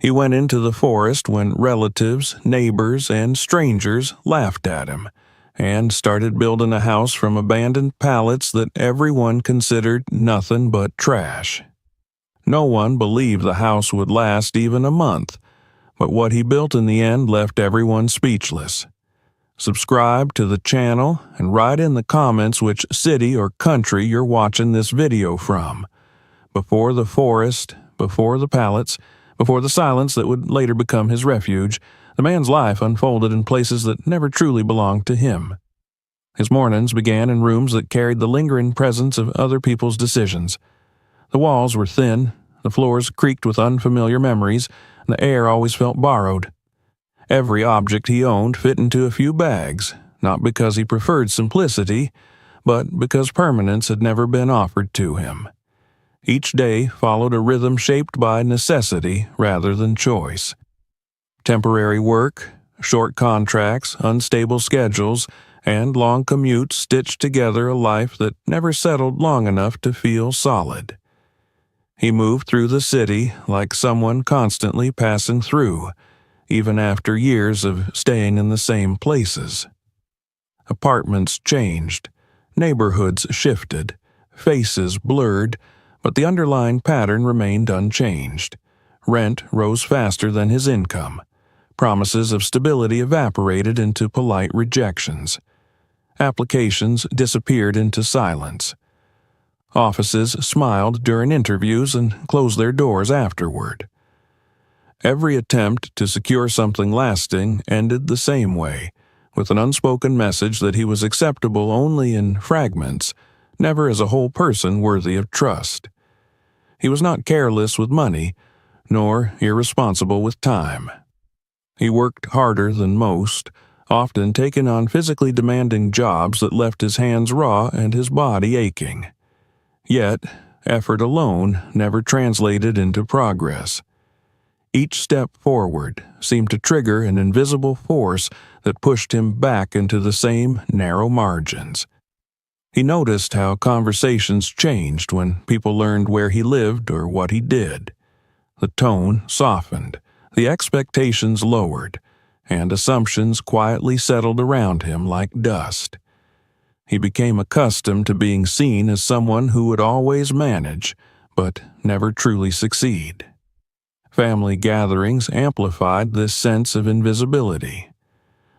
He went into the forest when relatives, neighbors, and strangers laughed at him, and started building a house from abandoned pallets that everyone considered nothing but trash. No one believed the house would last even a month, but what he built in the end left everyone speechless. Subscribe to the channel and write in the comments which city or country you're watching this video from. Before the forest, before the pallets, before the silence that would later become his refuge, the man's life unfolded in places that never truly belonged to him. His mornings began in rooms that carried the lingering presence of other people's decisions. The walls were thin, the floors creaked with unfamiliar memories, and the air always felt borrowed. Every object he owned fit into a few bags, not because he preferred simplicity, but because permanence had never been offered to him. Each day followed a rhythm shaped by necessity rather than choice. Temporary work, short contracts, unstable schedules, and long commutes stitched together a life that never settled long enough to feel solid. He moved through the city like someone constantly passing through, even after years of staying in the same places. Apartments changed, neighborhoods shifted, faces blurred, but the underlying pattern remained unchanged. Rent rose faster than his income. Promises of stability evaporated into polite rejections. Applications disappeared into silence. Offices smiled during interviews and closed their doors afterward. Every attempt to secure something lasting ended the same way, with an unspoken message that he was acceptable only in fragments, never as a whole person worthy of trust. He was not careless with money, nor irresponsible with time. He worked harder than most, often taking on physically demanding jobs that left his hands raw and his body aching. Yet, effort alone never translated into progress. Each step forward seemed to trigger an invisible force that pushed him back into the same narrow margins. He noticed how conversations changed when people learned where he lived or what he did. The tone softened, the expectations lowered, and assumptions quietly settled around him like dust. He became accustomed to being seen as someone who would always manage, but never truly succeed. Family gatherings amplified this sense of invisibility.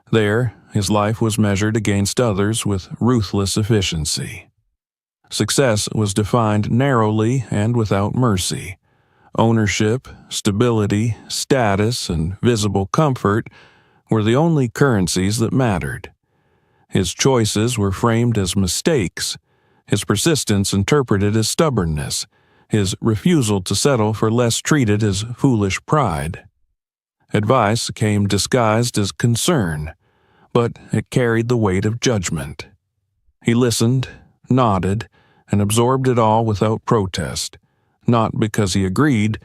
There, his life was measured against others with ruthless efficiency. Success was defined narrowly and without mercy. Ownership, stability, status, and visible comfort were the only currencies that mattered. His choices were framed as mistakes, his persistence interpreted as stubbornness, his refusal to settle for less treated as foolish pride. Advice came disguised as concern, but it carried the weight of judgment. He listened, nodded, and absorbed it all without protest, not because he agreed,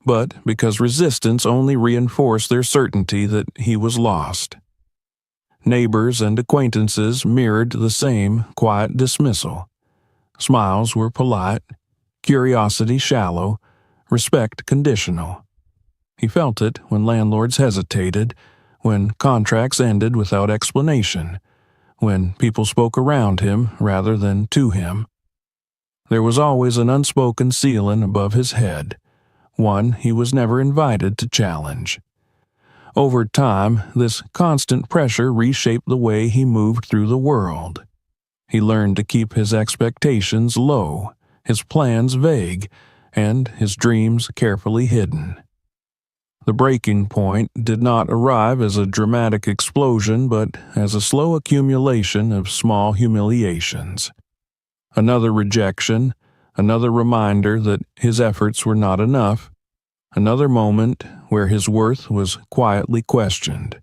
but because resistance only reinforced their certainty that he was lost. Neighbors and acquaintances mirrored the same quiet dismissal. Smiles were polite, curiosity shallow, respect conditional. He felt it when landlords hesitated, when contracts ended without explanation, when people spoke around him rather than to him. There was always an unspoken ceiling above his head, one he was never invited to challenge. Over time, this constant pressure reshaped the way he moved through the world. He learned to keep his expectations low, his plans vague, and his dreams carefully hidden. The breaking point did not arrive as a dramatic explosion, but as a slow accumulation of small humiliations. Another rejection, another reminder that his efforts were not enough, another moment where his worth was quietly questioned.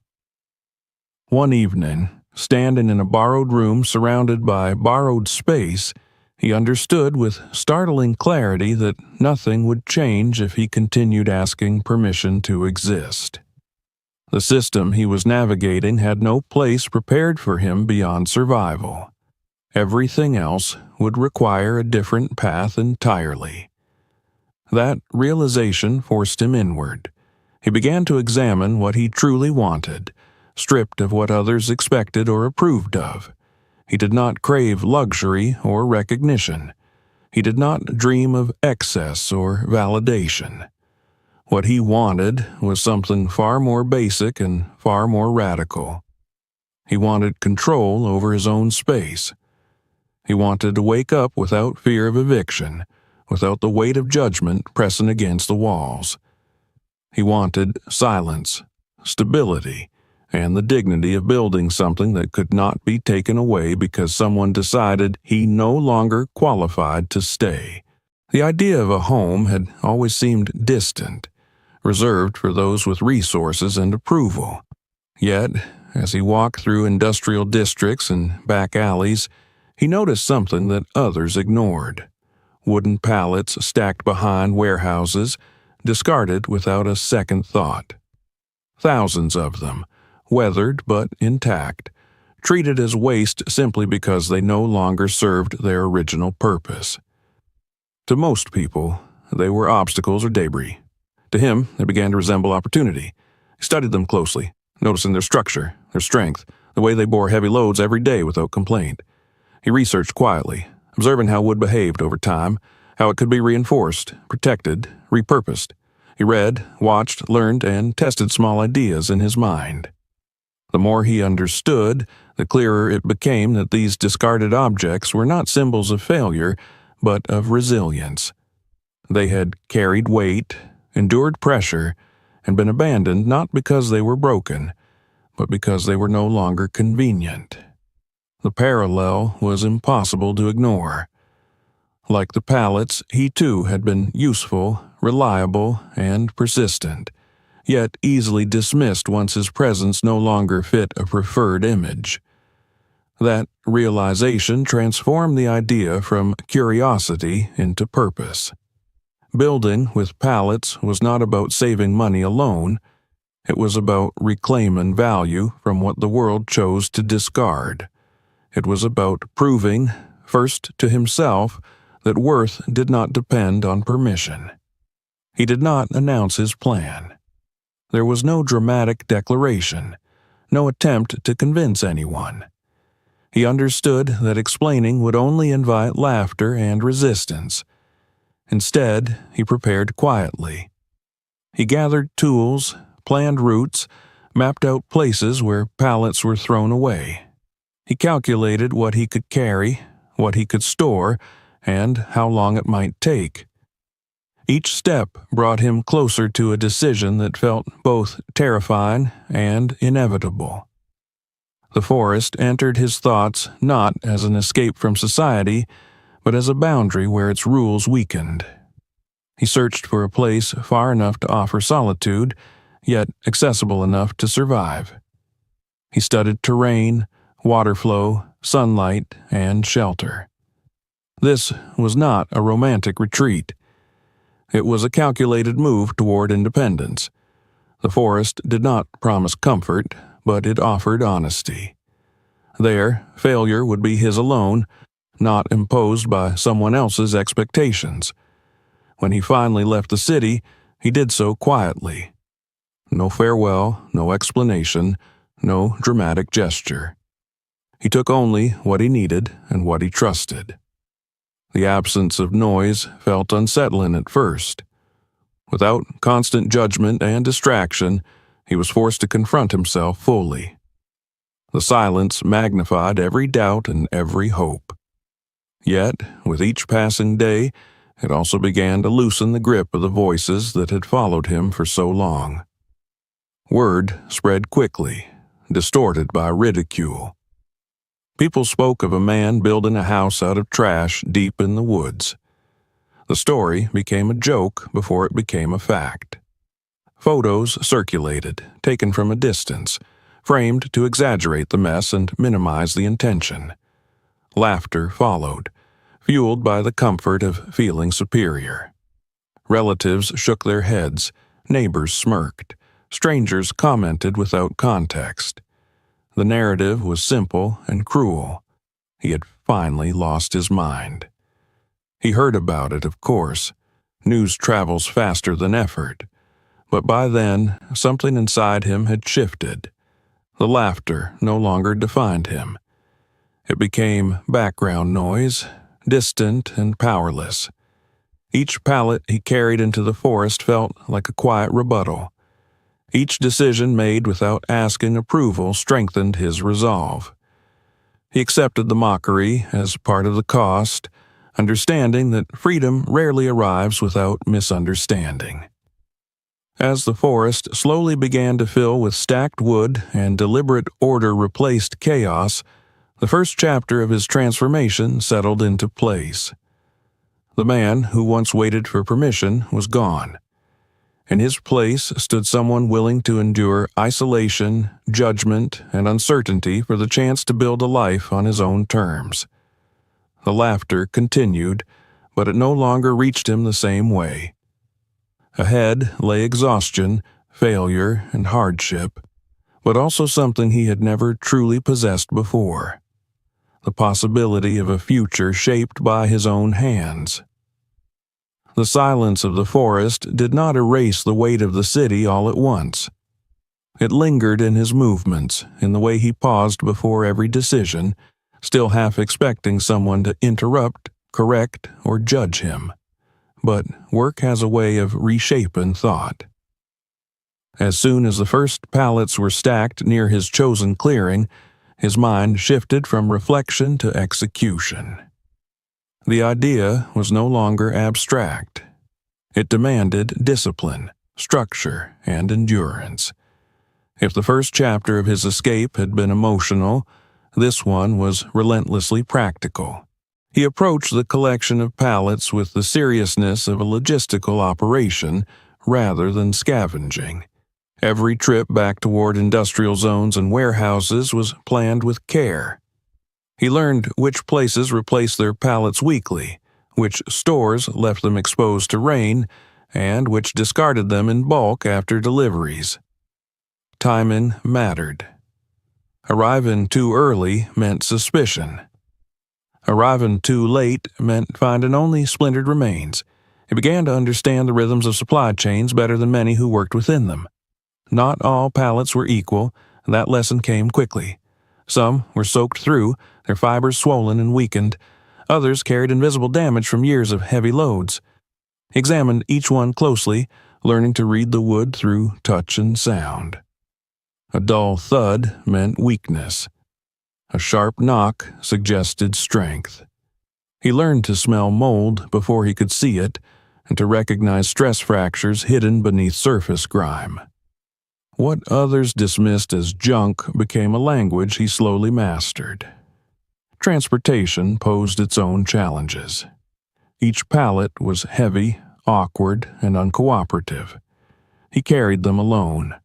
One evening, standing in a borrowed room surrounded by borrowed space, he understood with startling clarity that nothing would change if he continued asking permission to exist. The system he was navigating had no place prepared for him beyond survival. Everything else would require a different path entirely. That realization forced him inward. He began to examine what he truly wanted, stripped of what others expected or approved of. He did not crave luxury or recognition. He did not dream of excess or validation. What he wanted was something far more basic and far more radical. He wanted control over his own space. He wanted to wake up without fear of eviction, without the weight of judgment pressing against the walls. He wanted silence, stability, and the dignity of building something that could not be taken away because someone decided he no longer qualified to stay. The idea of a home had always seemed distant, reserved for those with resources and approval. Yet, as he walked through industrial districts and back alleys, he noticed something that others ignored. Wooden pallets stacked behind warehouses, discarded without a second thought. Thousands of them, weathered but intact, treated as waste simply because they no longer served their original purpose. To most people, they were obstacles or debris. To him, they began to resemble opportunity. He studied them closely, noticing their structure, their strength, the way they bore heavy loads every day without complaint. He researched quietly, observing how wood behaved over time, how it could be reinforced, protected, repurposed. He read, watched, learned, and tested small ideas in his mind. The more he understood, the clearer it became that these discarded objects were not symbols of failure, but of resilience. They had carried weight, endured pressure, and been abandoned not because they were broken, but because they were no longer convenient. The parallel was impossible to ignore. Like the pallets, he too had been useful, reliable, and persistent, yet easily dismissed once his presence no longer fit a preferred image. That realization transformed the idea from curiosity into purpose. Building with pallets was not about saving money alone. It was about reclaiming value from what the world chose to discard. It was about proving, first to himself, that worth did not depend on permission. He did not announce his plan. There was no dramatic declaration, no attempt to convince anyone. He understood that explaining would only invite laughter and resistance. Instead, he prepared quietly. He gathered tools, planned routes, mapped out places where pallets were thrown away. He calculated what he could carry, what he could store, and how long it might take. Each step brought him closer to a decision that felt both terrifying and inevitable. The forest entered his thoughts not as an escape from society, but as a boundary where its rules weakened. He searched for a place far enough to offer solitude, yet accessible enough to survive. He studied terrain, water flow, sunlight, and shelter. This was not a romantic retreat. It was a calculated move toward independence. The forest did not promise comfort, but it offered honesty. There, failure would be his alone, not imposed by someone else's expectations. When he finally left the city, he did so quietly. No farewell, no explanation, no dramatic gesture. He took only what he needed and what he trusted. The absence of noise felt unsettling at first. Without constant judgment and distraction, he was forced to confront himself fully. The silence magnified every doubt and every hope. Yet, with each passing day, it also began to loosen the grip of the voices that had followed him for so long. Word spread quickly, distorted by ridicule. People spoke of a man building a house out of trash deep in the woods. The story became a joke before it became a fact. Photos circulated, taken from a distance, framed to exaggerate the mess and minimize the intention. Laughter followed, fueled by the comfort of feeling superior. Relatives shook their heads, neighbors smirked, strangers commented without context. The narrative was simple and cruel. He had finally lost his mind. He heard about it, of course. News travels faster than effort. But by then, something inside him had shifted. The laughter no longer defined him. It became background noise, distant and powerless. Each pallet he carried into the forest felt like a quiet rebuttal. Each decision made without asking approval strengthened his resolve. He accepted the mockery as part of the cost, understanding that freedom rarely arrives without misunderstanding. As the forest slowly began to fill with stacked wood and deliberate order replaced chaos, the first chapter of his transformation settled into place. The man who once waited for permission was gone. In his place stood someone willing to endure isolation, judgment, and uncertainty for the chance to build a life on his own terms. The laughter continued, but it no longer reached him the same way. Ahead lay exhaustion, failure, and hardship, but also something he had never truly possessed before: the possibility of a future shaped by his own hands. The silence of the forest did not erase the weight of the city all at once. It lingered in his movements, in the way he paused before every decision, still half expecting someone to interrupt, correct, or judge him. But work has a way of reshaping thought. As soon as the first pallets were stacked near his chosen clearing, his mind shifted from reflection to execution. The idea was no longer abstract. It demanded discipline, structure, and endurance. If the first chapter of his escape had been emotional, this one was relentlessly practical. He approached the collection of pallets with the seriousness of a logistical operation rather than scavenging. Every trip back toward industrial zones and warehouses was planned with care. He learned which places replaced their pallets weekly, which stores left them exposed to rain, and which discarded them in bulk after deliveries. Timing mattered. Arriving too early meant suspicion. Arriving too late meant finding only splintered remains. He began to understand the rhythms of supply chains better than many who worked within them. Not all pallets were equal, and that lesson came quickly. Some were soaked through, their fibers swollen and weakened. Others carried invisible damage from years of heavy loads. He examined each one closely, learning to read the wood through touch and sound. A dull thud meant weakness. A sharp knock suggested strength. He learned to smell mold before he could see it, and to recognize stress fractures hidden beneath surface grime. What others dismissed as junk became a language he slowly mastered. Transportation posed its own challenges. Each pallet was heavy, awkward, and uncooperative. He carried them alone,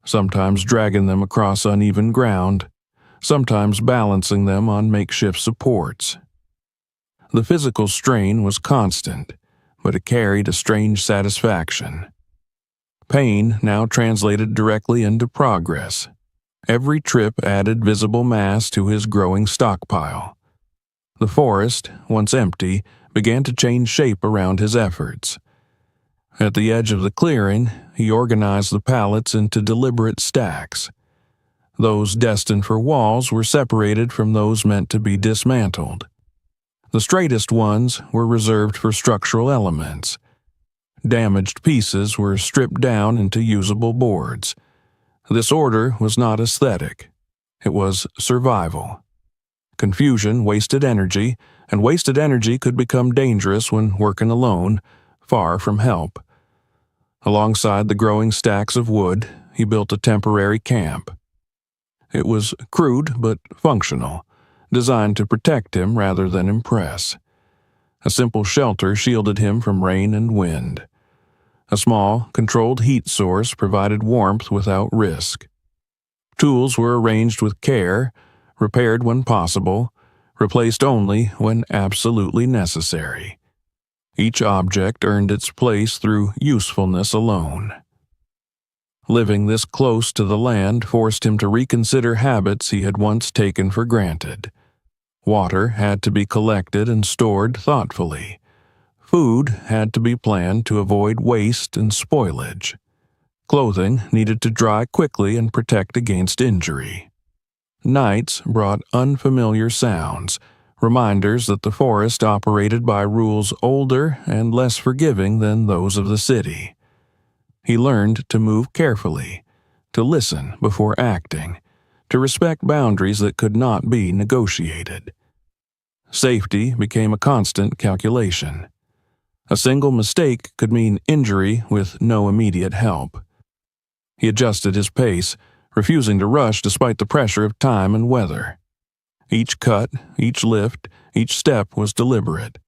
sometimes dragging them across uneven ground, sometimes balancing them on makeshift supports. The physical strain was constant, but it carried a strange satisfaction. Pain now translated directly into progress. Every trip added visible mass to his growing stockpile. The forest, once empty, began to change shape around his efforts. At the edge of the clearing, he organized the pallets into deliberate stacks. Those destined for walls were separated from those meant to be dismantled. The straightest ones were reserved for structural elements. Damaged pieces were stripped down into usable boards. This order was not aesthetic. It was survival. Confusion wasted energy, and wasted energy could become dangerous when working alone, far from help. Alongside the growing stacks of wood, he built a temporary camp. It was crude but functional, designed to protect him rather than impress. A simple shelter shielded him from rain and wind. A small, controlled heat source provided warmth without risk. Tools were arranged with care, repaired when possible, replaced only when absolutely necessary. Each object earned its place through usefulness alone. Living this close to the land forced him to reconsider habits he had once taken for granted. Water had to be collected and stored thoughtfully. Food had to be planned to avoid waste and spoilage. Clothing needed to dry quickly and protect against injury. Nights brought unfamiliar sounds, reminders that the forest operated by rules older and less forgiving than those of the city. He learned to move carefully, to listen before acting, to respect boundaries that could not be negotiated. Safety became a constant calculation. A single mistake could mean injury with no immediate help. He adjusted his pace, refusing to rush despite the pressure of time and weather. Each cut, each lift, each step was deliberate.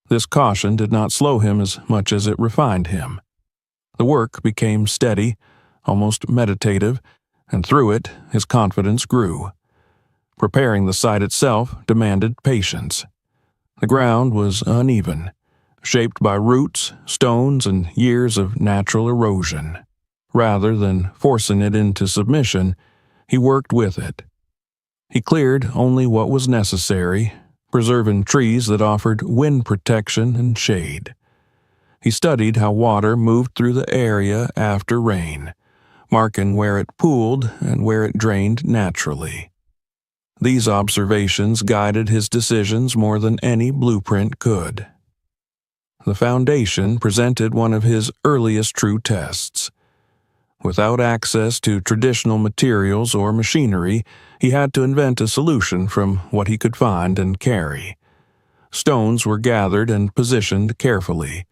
This caution did not slow him as much as it refined him. The work became steady, almost meditative, and through it his confidence grew. Preparing the site itself demanded patience. The ground was uneven, shaped by roots, stones, and years of natural erosion. Rather than forcing it into submission, he worked with it. He cleared only what was necessary, preserving trees that offered wind protection and shade. He studied how water moved through the area after rain, marking where it pooled and where it drained naturally. These observations guided his decisions more than any blueprint could. The foundation presented one of his earliest true tests. Without access to traditional materials or machinery, he had to invent a solution from what he could find and carry. Stones were gathered and positioned carefully.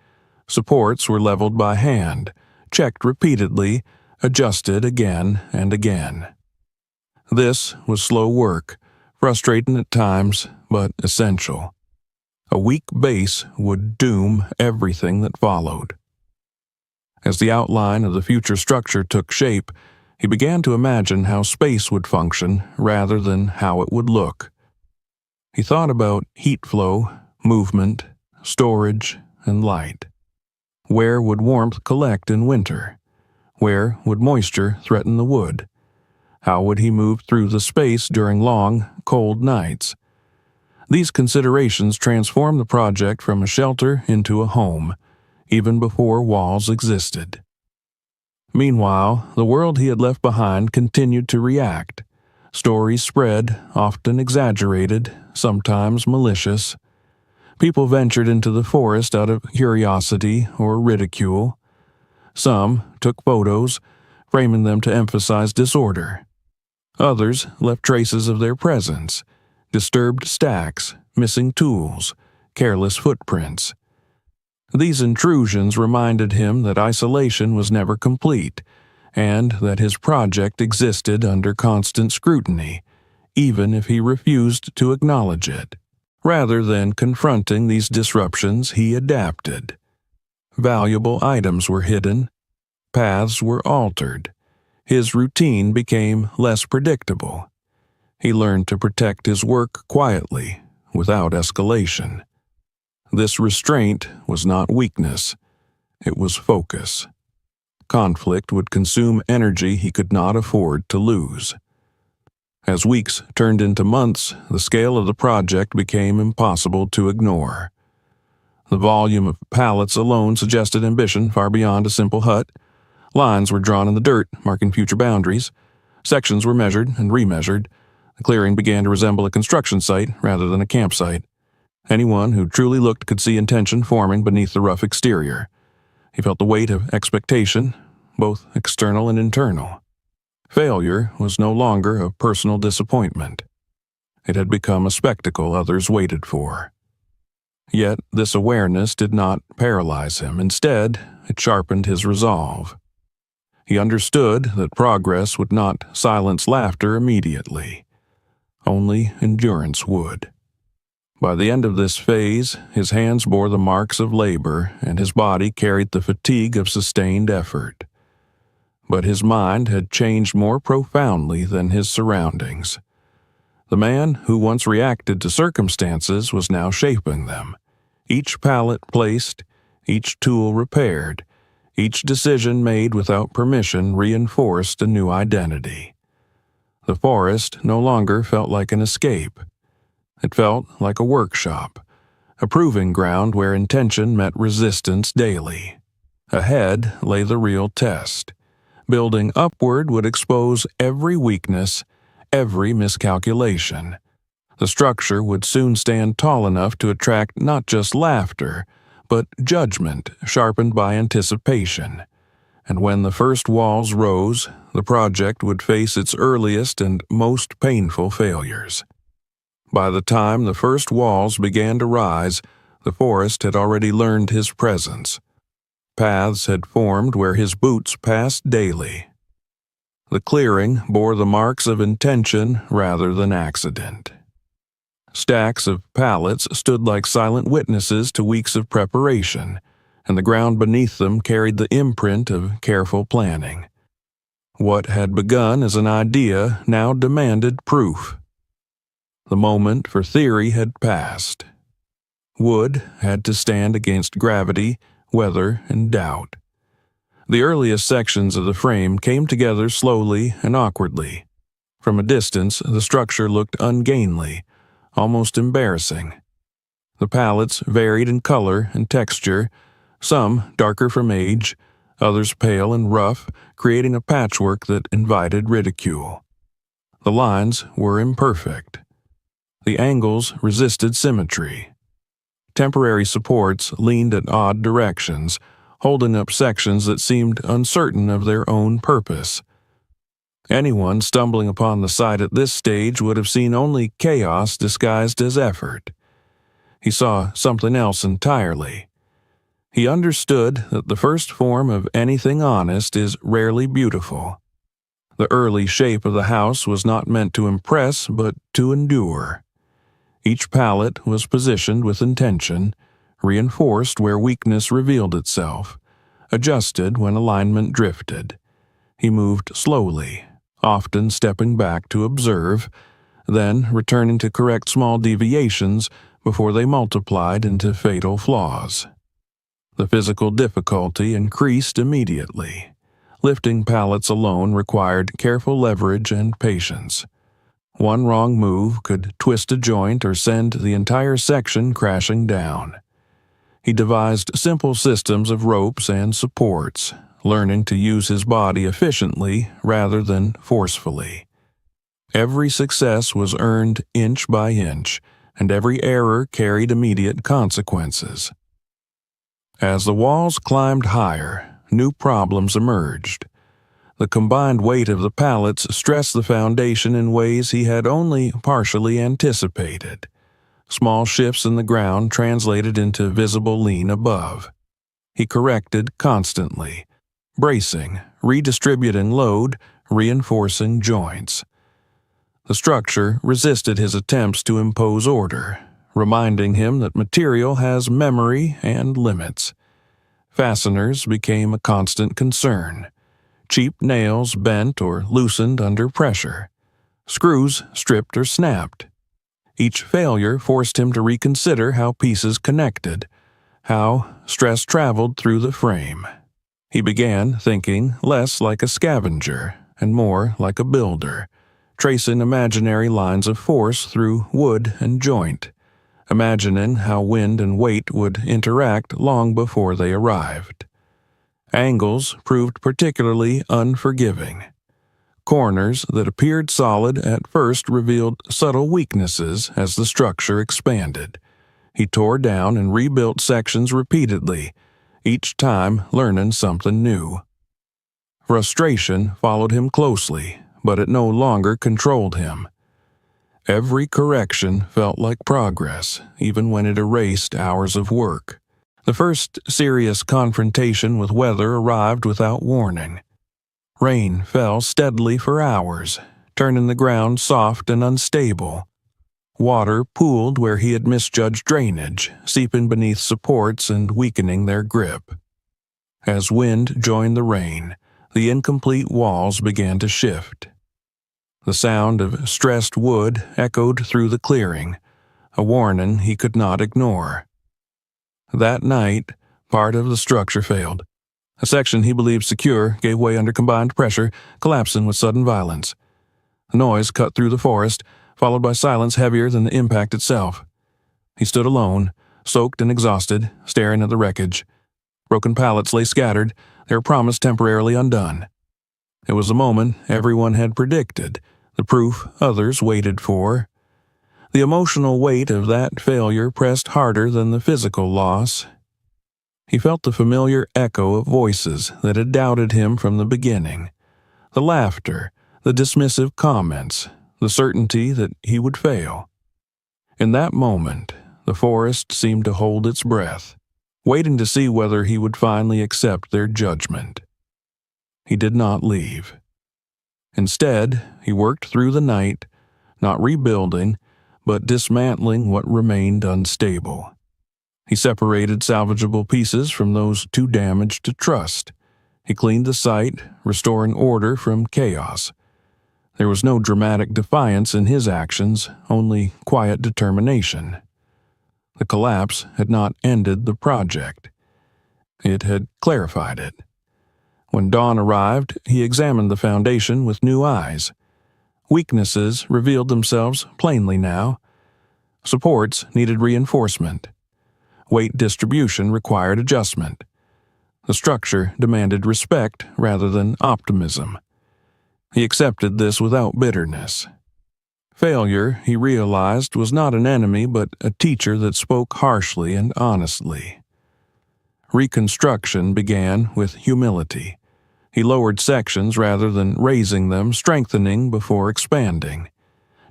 Supports were leveled by hand, checked repeatedly, adjusted again and again. This was slow work, frustrating at times, but essential. A weak base would doom everything that followed. As the outline of the future structure took shape, he began to imagine how space would function rather than how it would look. He thought about heat flow, movement, storage, and light. Where would warmth collect in winter? Where would moisture threaten the wood? How would he move through the space during long, cold nights? These considerations transformed the project from a shelter into a home, even before walls existed. Meanwhile, the world he had left behind continued to react. Stories spread, often exaggerated, sometimes malicious. People ventured into the forest out of curiosity or ridicule. Some took photos, framing them to emphasize disorder. Others left traces of their presence, disturbed stacks, missing tools, careless footprints. These intrusions reminded him that isolation was never complete, and that his project existed under constant scrutiny, even if he refused to acknowledge it. Rather than confronting these disruptions, he adapted. Valuable items were hidden, paths were altered. His routine became less predictable. He learned to protect his work quietly, without escalation. This restraint was not weakness, it was focus. Conflict would consume energy he could not afford to lose. As weeks turned into months, the scale of the project became impossible to ignore. The volume of pallets alone suggested ambition far beyond a simple hut. Lines were drawn in the dirt, marking future boundaries. Sections were measured and remeasured. The clearing began to resemble a construction site rather than a campsite. Anyone who truly looked could see intention forming beneath the rough exterior. He felt the weight of expectation, both external and internal. Failure was no longer a personal disappointment. It had become a spectacle others waited for. Yet this awareness did not paralyze him. Instead, it sharpened his resolve. He understood that progress would not silence laughter immediately. Only endurance would. By the end of this phase, his hands bore the marks of labor, and his body carried the fatigue of sustained effort. But his mind had changed more profoundly than his surroundings. The man who once reacted to circumstances was now shaping them. Each pallet placed, each tool repaired, each decision made without permission reinforced a new identity. The forest no longer felt like an escape. It felt like a workshop, a proving ground where intention met resistance daily. Ahead lay the real test. Building upward would expose every weakness, every miscalculation. The structure would soon stand tall enough to attract not just laughter, but judgment sharpened by anticipation. And when the first walls rose, the project would face its earliest and most painful failures. By the time the first walls began to rise, the forest had already learned his presence. Paths had formed where his boots passed daily. The clearing bore the marks of intention rather than accident. Stacks of pallets stood like silent witnesses to weeks of preparation, and the ground beneath them carried the imprint of careful planning. What had begun as an idea now demanded proof. The moment for theory had passed. Wood had to stand against gravity, weather, and doubt. The earliest sections of the frame came together slowly and awkwardly. From a distance, the structure looked ungainly, almost embarrassing. The pallets varied in color and texture, some darker from age, others pale and rough, creating a patchwork that invited ridicule. The lines were imperfect. The angles resisted symmetry. Temporary supports leaned at odd directions, holding up sections that seemed uncertain of their own purpose. Anyone stumbling upon the site at this stage would have seen only chaos disguised as effort. He saw something else entirely. He understood that the first form of anything honest is rarely beautiful. The early shape of the house was not meant to impress, but to endure. Each pallet was positioned with intention, reinforced where weakness revealed itself, adjusted when alignment drifted. He moved slowly, often stepping back to observe, then returning to correct small deviations before they multiplied into fatal flaws. The physical difficulty increased immediately. Lifting pallets alone required careful leverage and patience. One wrong move could twist a joint or send the entire section crashing down. He devised simple systems of ropes and supports, learning to use his body efficiently rather than forcefully. Every success was earned inch by inch, and every error carried immediate consequences. As the walls climbed higher, new problems emerged. The combined weight of the pallets stressed the foundation in ways he had only partially anticipated. Small shifts in the ground translated into visible lean above. He corrected constantly, bracing, redistributing load, reinforcing joints. The structure resisted his attempts to impose order, reminding him that material has memory and limits. Fasteners became a constant concern. Cheap nails bent or loosened under pressure. Screws stripped or snapped. Each failure forced him to reconsider how pieces connected, how stress traveled through the frame. He began thinking less like a scavenger and more like a builder, tracing imaginary lines of force through wood and joint, imagining how wind and weight would interact long before they arrived. Angles proved particularly unforgiving. Corners that appeared solid at first revealed subtle weaknesses as the structure expanded. He tore down and rebuilt sections repeatedly, each time learning something new. Frustration followed him closely, but it no longer controlled him. Every correction felt like progress, even when it erased hours of work. The first serious confrontation with weather arrived without warning. Rain fell steadily for hours, turning the ground soft and unstable. Water pooled where he had misjudged drainage, seeping beneath supports and weakening their grip. As wind joined the rain, the incomplete walls began to shift. The sound of stressed wood echoed through the clearing, a warning he could not ignore. That night, part of the structure failed. A section he believed secure gave way under combined pressure, collapsing with sudden violence. The noise cut through the forest, followed by silence heavier than the impact itself. He stood alone, soaked and exhausted, staring at the wreckage. Broken pallets lay scattered, their promise temporarily undone. It was the moment everyone had predicted, the proof others waited for. The emotional weight of that failure pressed harder than the physical loss. He felt the familiar echo of voices that had doubted him from the beginning. The laughter, the dismissive comments, the certainty that he would fail. In that moment, the forest seemed to hold its breath, waiting to see whether he would finally accept their judgment. He did not leave. Instead, he worked through the night, not rebuilding, but dismantling what remained unstable. He separated salvageable pieces from those too damaged to trust. He cleaned the site, restoring order from chaos. There was no dramatic defiance in his actions, only quiet determination. The collapse had not ended the project. It had clarified it. When dawn arrived, he examined the foundation with new eyes. Weaknesses revealed themselves plainly now. Supports needed reinforcement. Weight distribution required adjustment. The structure demanded respect rather than optimism. He accepted this without bitterness. Failure, he realized, was not an enemy but a teacher that spoke harshly and honestly. Reconstruction began with humility. He lowered sections rather than raising them, strengthening before expanding.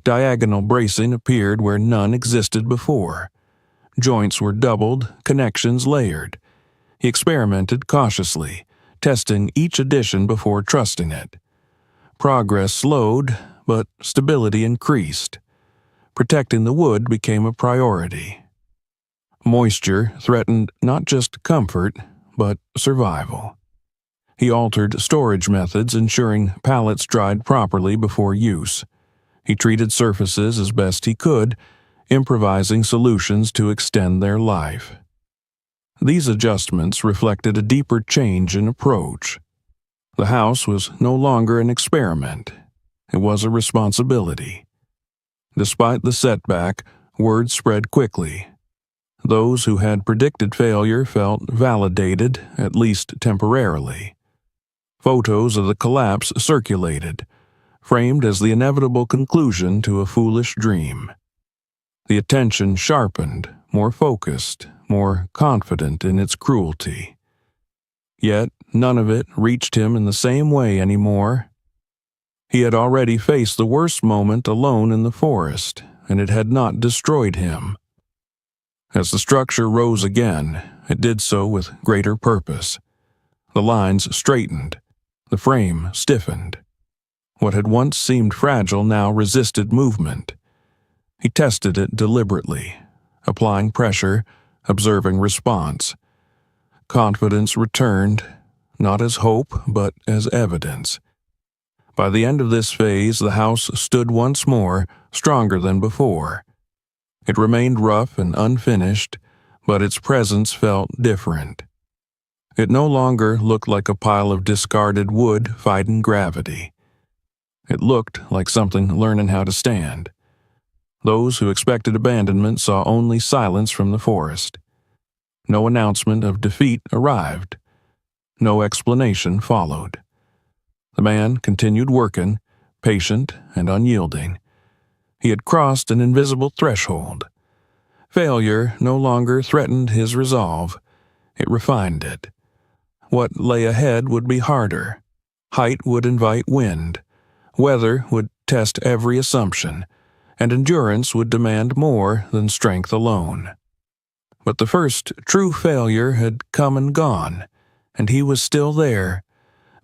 Diagonal bracing appeared where none existed before. Joints were doubled, connections layered. He experimented cautiously, testing each addition before trusting it. Progress slowed, but stability increased. Protecting the wood became a priority. Moisture threatened not just comfort, but survival. He altered storage methods, ensuring pallets dried properly before use. He treated surfaces as best he could, improvising solutions to extend their life. These adjustments reflected a deeper change in approach. The house was no longer an experiment. It was a responsibility. Despite the setback, word spread quickly. Those who had predicted failure felt validated, at least temporarily. Photos of the collapse circulated, framed as the inevitable conclusion to a foolish dream. The attention sharpened, more focused, more confident in its cruelty. Yet none of it reached him in the same way anymore. He had already faced the worst moment alone in the forest, and it had not destroyed him. As the structure rose again, it did so with greater purpose. The lines straightened, the frame stiffened. What had once seemed fragile now resisted movement. He tested it deliberately, applying pressure, observing response. Confidence returned, not as hope, but as evidence. By the end of this phase, the house stood once more, stronger than before. It remained rough and unfinished, but its presence felt different. It no longer looked like a pile of discarded wood fighting gravity. It looked like something learning how to stand. Those who expected abandonment saw only silence from the forest. No announcement of defeat arrived. No explanation followed. The man continued working, patient and unyielding. He had crossed an invisible threshold. Failure no longer threatened his resolve. It refined it. What lay ahead would be harder. Height would invite wind. Weather would test every assumption, and endurance would demand more than strength alone. But the first true failure had come and gone, and he was still there,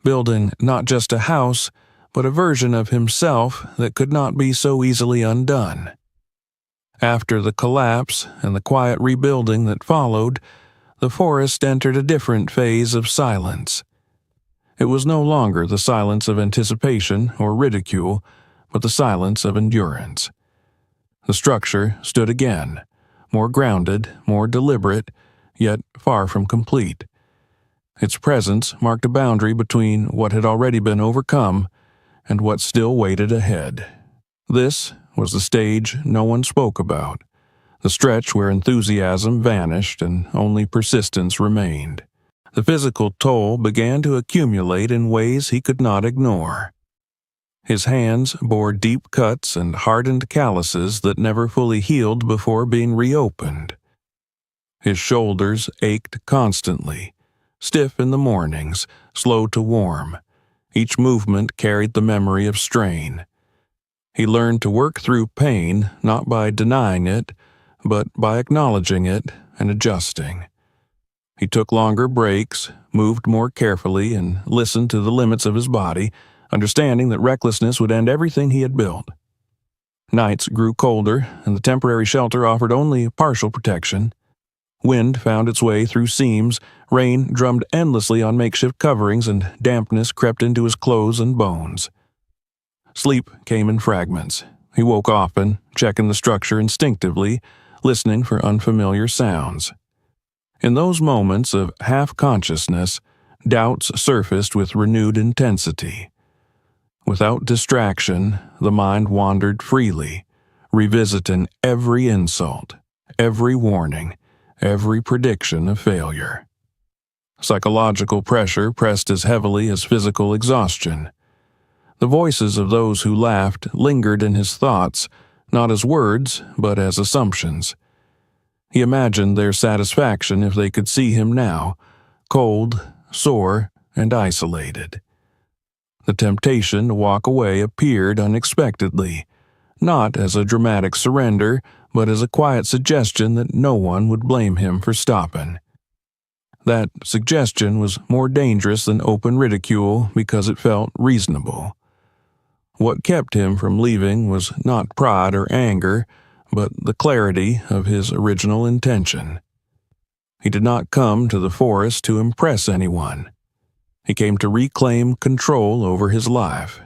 building not just a house, but a version of himself that could not be so easily undone. After the collapse and the quiet rebuilding that followed, the forest entered a different phase of silence. It was no longer the silence of anticipation or ridicule, but the silence of endurance. The structure stood again, more grounded, more deliberate, yet far from complete. Its presence marked a boundary between what had already been overcome and what still waited ahead. This was the stage no one spoke about, the stretch where enthusiasm vanished and only persistence remained. The physical toll began to accumulate in ways he could not ignore. His hands bore deep cuts and hardened calluses that never fully healed before being reopened. His shoulders ached constantly, stiff in the mornings, slow to warm. Each movement carried the memory of strain. He learned to work through pain not by denying it, but by acknowledging it and adjusting. He took longer breaks, moved more carefully, and listened to the limits of his body, understanding that recklessness would end everything he had built. Nights grew colder, and the temporary shelter offered only partial protection. Wind found its way through seams, rain drummed endlessly on makeshift coverings, and dampness crept into his clothes and bones. Sleep came in fragments. He woke often, checking the structure instinctively, listening for unfamiliar sounds. In those moments of half-consciousness, doubts surfaced with renewed intensity. Without distraction, the mind wandered freely, revisiting every insult, every warning, every prediction of failure. Psychological pressure pressed as heavily as physical exhaustion. The voices of those who laughed lingered in his thoughts, not as words, but as assumptions. He imagined their satisfaction if they could see him now, cold, sore, and isolated. The temptation to walk away appeared unexpectedly, not as a dramatic surrender, but as a quiet suggestion that no one would blame him for stopping. That suggestion was more dangerous than open ridicule because it felt reasonable. What kept him from leaving was not pride or anger, but the clarity of his original intention. He did not come to the forest to impress anyone. He came to reclaim control over his life.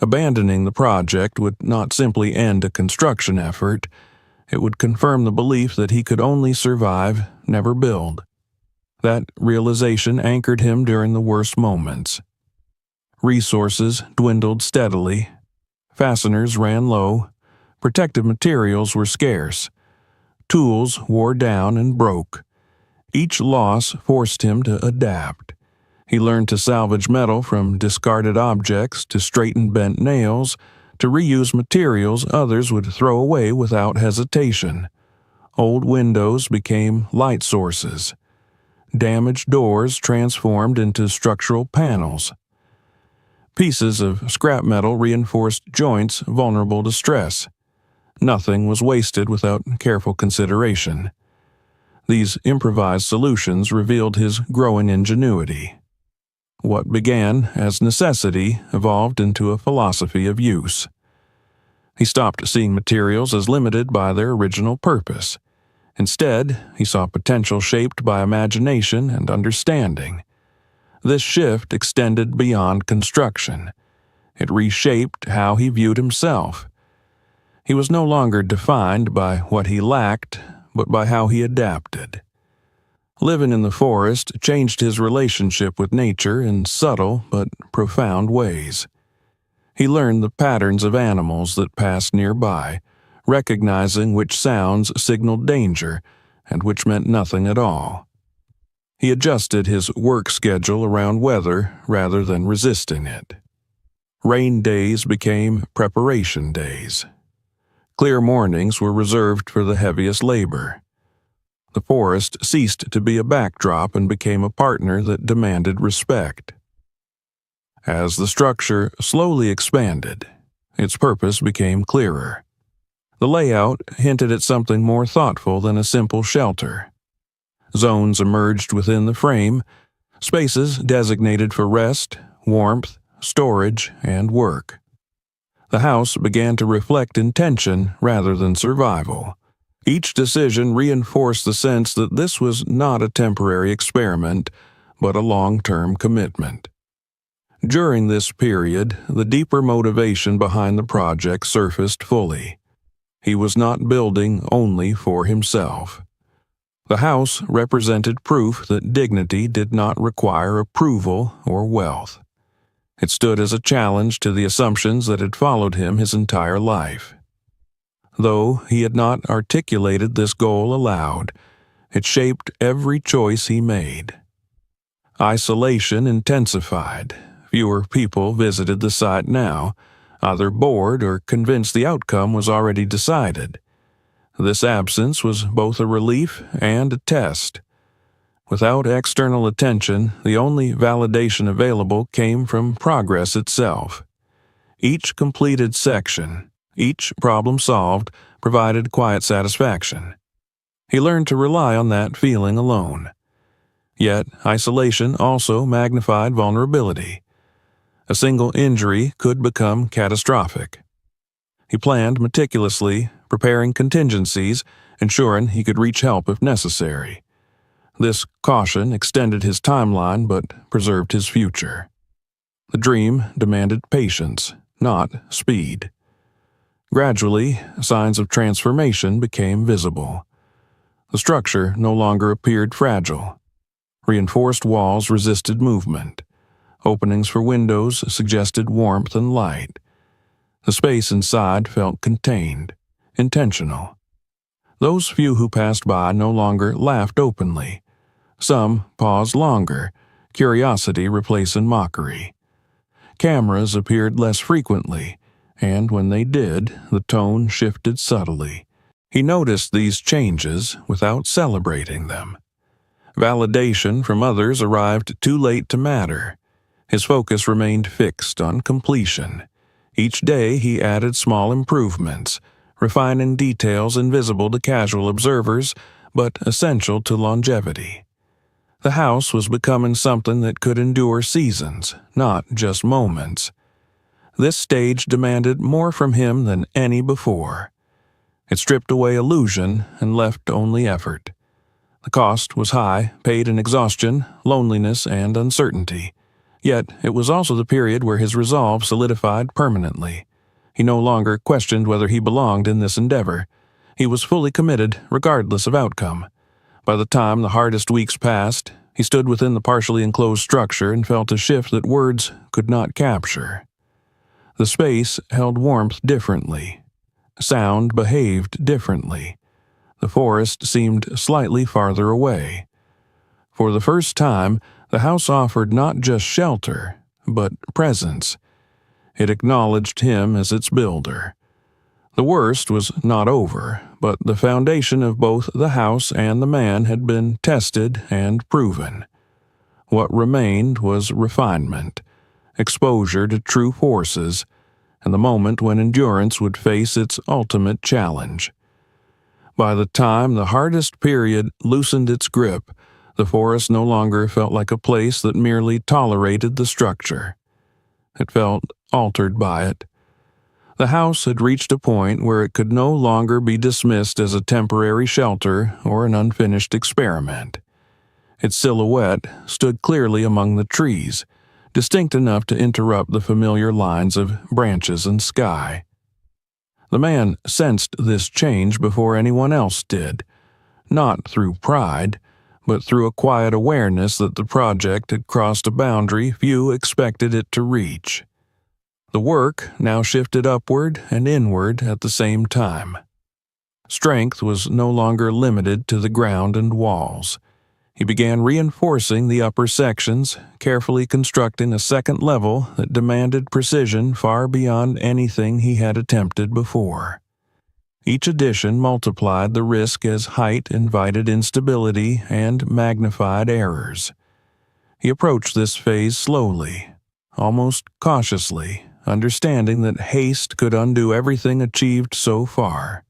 Abandoning the project would not simply end a construction effort, it would confirm the belief that he could only survive, never build. That realization anchored him during the worst moments. Resources dwindled steadily. Fasteners ran low. Protective materials were scarce. Tools wore down and broke. Each loss forced him to adapt. He learned to salvage metal from discarded objects, to straighten bent nails, to reuse materials others would throw away without hesitation. Old windows became light sources. Damaged doors transformed into structural panels. Pieces of scrap metal reinforced joints vulnerable to stress. Nothing was wasted without careful consideration. These improvised solutions revealed his growing ingenuity. What began as necessity evolved into a philosophy of use. He stopped seeing materials as limited by their original purpose. Instead, he saw potential shaped by imagination and understanding. This shift extended beyond construction. It reshaped how he viewed himself. He was no longer defined by what he lacked, but by how he adapted. Living in the forest changed his relationship with nature in subtle but profound ways. He learned the patterns of animals that passed nearby, recognizing which sounds signaled danger and which meant nothing at all. He adjusted his work schedule around weather rather than resisting it. Rain days became preparation days. Clear mornings were reserved for the heaviest labor. The forest ceased to be a backdrop and became a partner that demanded respect. As the structure slowly expanded, its purpose became clearer. The layout hinted at something more thoughtful than a simple shelter. Zones emerged within the frame, spaces designated for rest, warmth, storage, and work. The house began to reflect intention rather than survival. Each decision reinforced the sense that this was not a temporary experiment, but a long-term commitment. During this period, the deeper motivation behind the project surfaced fully. He was not building only for himself. The house represented proof that dignity did not require approval or wealth. It stood as a challenge to the assumptions that had followed him his entire life. Though he had not articulated this goal aloud, it shaped every choice he made. Isolation intensified. Fewer people visited the site now, either bored or convinced the outcome was already decided. This absence was both a relief and a test. Without external attention, the only validation available came from progress itself. Each completed section, each problem solved, provided quiet satisfaction. He learned to rely on that feeling alone. Yet, isolation also magnified vulnerability. A single injury could become catastrophic. He planned meticulously, preparing contingencies, ensuring he could reach help if necessary. This caution extended his timeline but preserved his future. The dream demanded patience, not speed. Gradually, signs of transformation became visible. The structure no longer appeared fragile. Reinforced walls resisted movement. Openings for windows suggested warmth and light. The space inside felt contained, intentional. Those few who passed by no longer laughed openly. Some paused longer, curiosity replacing mockery. Cameras appeared less frequently, and when they did, the tone shifted subtly. He noticed these changes without celebrating them. Validation from others arrived too late to matter. His focus remained fixed on completion. Each day he added small improvements, refining details invisible to casual observers, but essential to longevity. The house was becoming something that could endure seasons, not just moments. This stage demanded more from him than any before. It stripped away illusion and left only effort. The cost was high, paid in exhaustion, loneliness, and uncertainty. Yet it was also the period where his resolve solidified permanently. He no longer questioned whether he belonged in this endeavor. He was fully committed, regardless of outcome. By the time the hardest weeks passed, he stood within the partially enclosed structure and felt a shift that words could not capture. The space held warmth differently. Sound behaved differently. The forest seemed slightly farther away. For the first time, the house offered not just shelter, but presence. It acknowledged him as its builder. The worst was not over, but the foundation of both the house and the man had been tested and proven. What remained was refinement, exposure to true forces, and the moment when endurance would face its ultimate challenge. By the time the hardest period loosened its grip, the forest no longer felt like a place that merely tolerated the structure. It felt altered by it. The house had reached a point where it could no longer be dismissed as a temporary shelter or an unfinished experiment. Its silhouette stood clearly among the trees, distinct enough to interrupt the familiar lines of branches and sky. The man sensed this change before anyone else did, not through pride, but through a quiet awareness that the project had crossed a boundary few expected it to reach. The work now shifted upward and inward at the same time. Strength was no longer limited to the ground and walls. He began reinforcing the upper sections, carefully constructing a second level that demanded precision far beyond anything he had attempted before. Each addition multiplied the risk as height invited instability and magnified errors. He approached this phase slowly, almost cautiously, understanding that haste could undo everything achieved so far.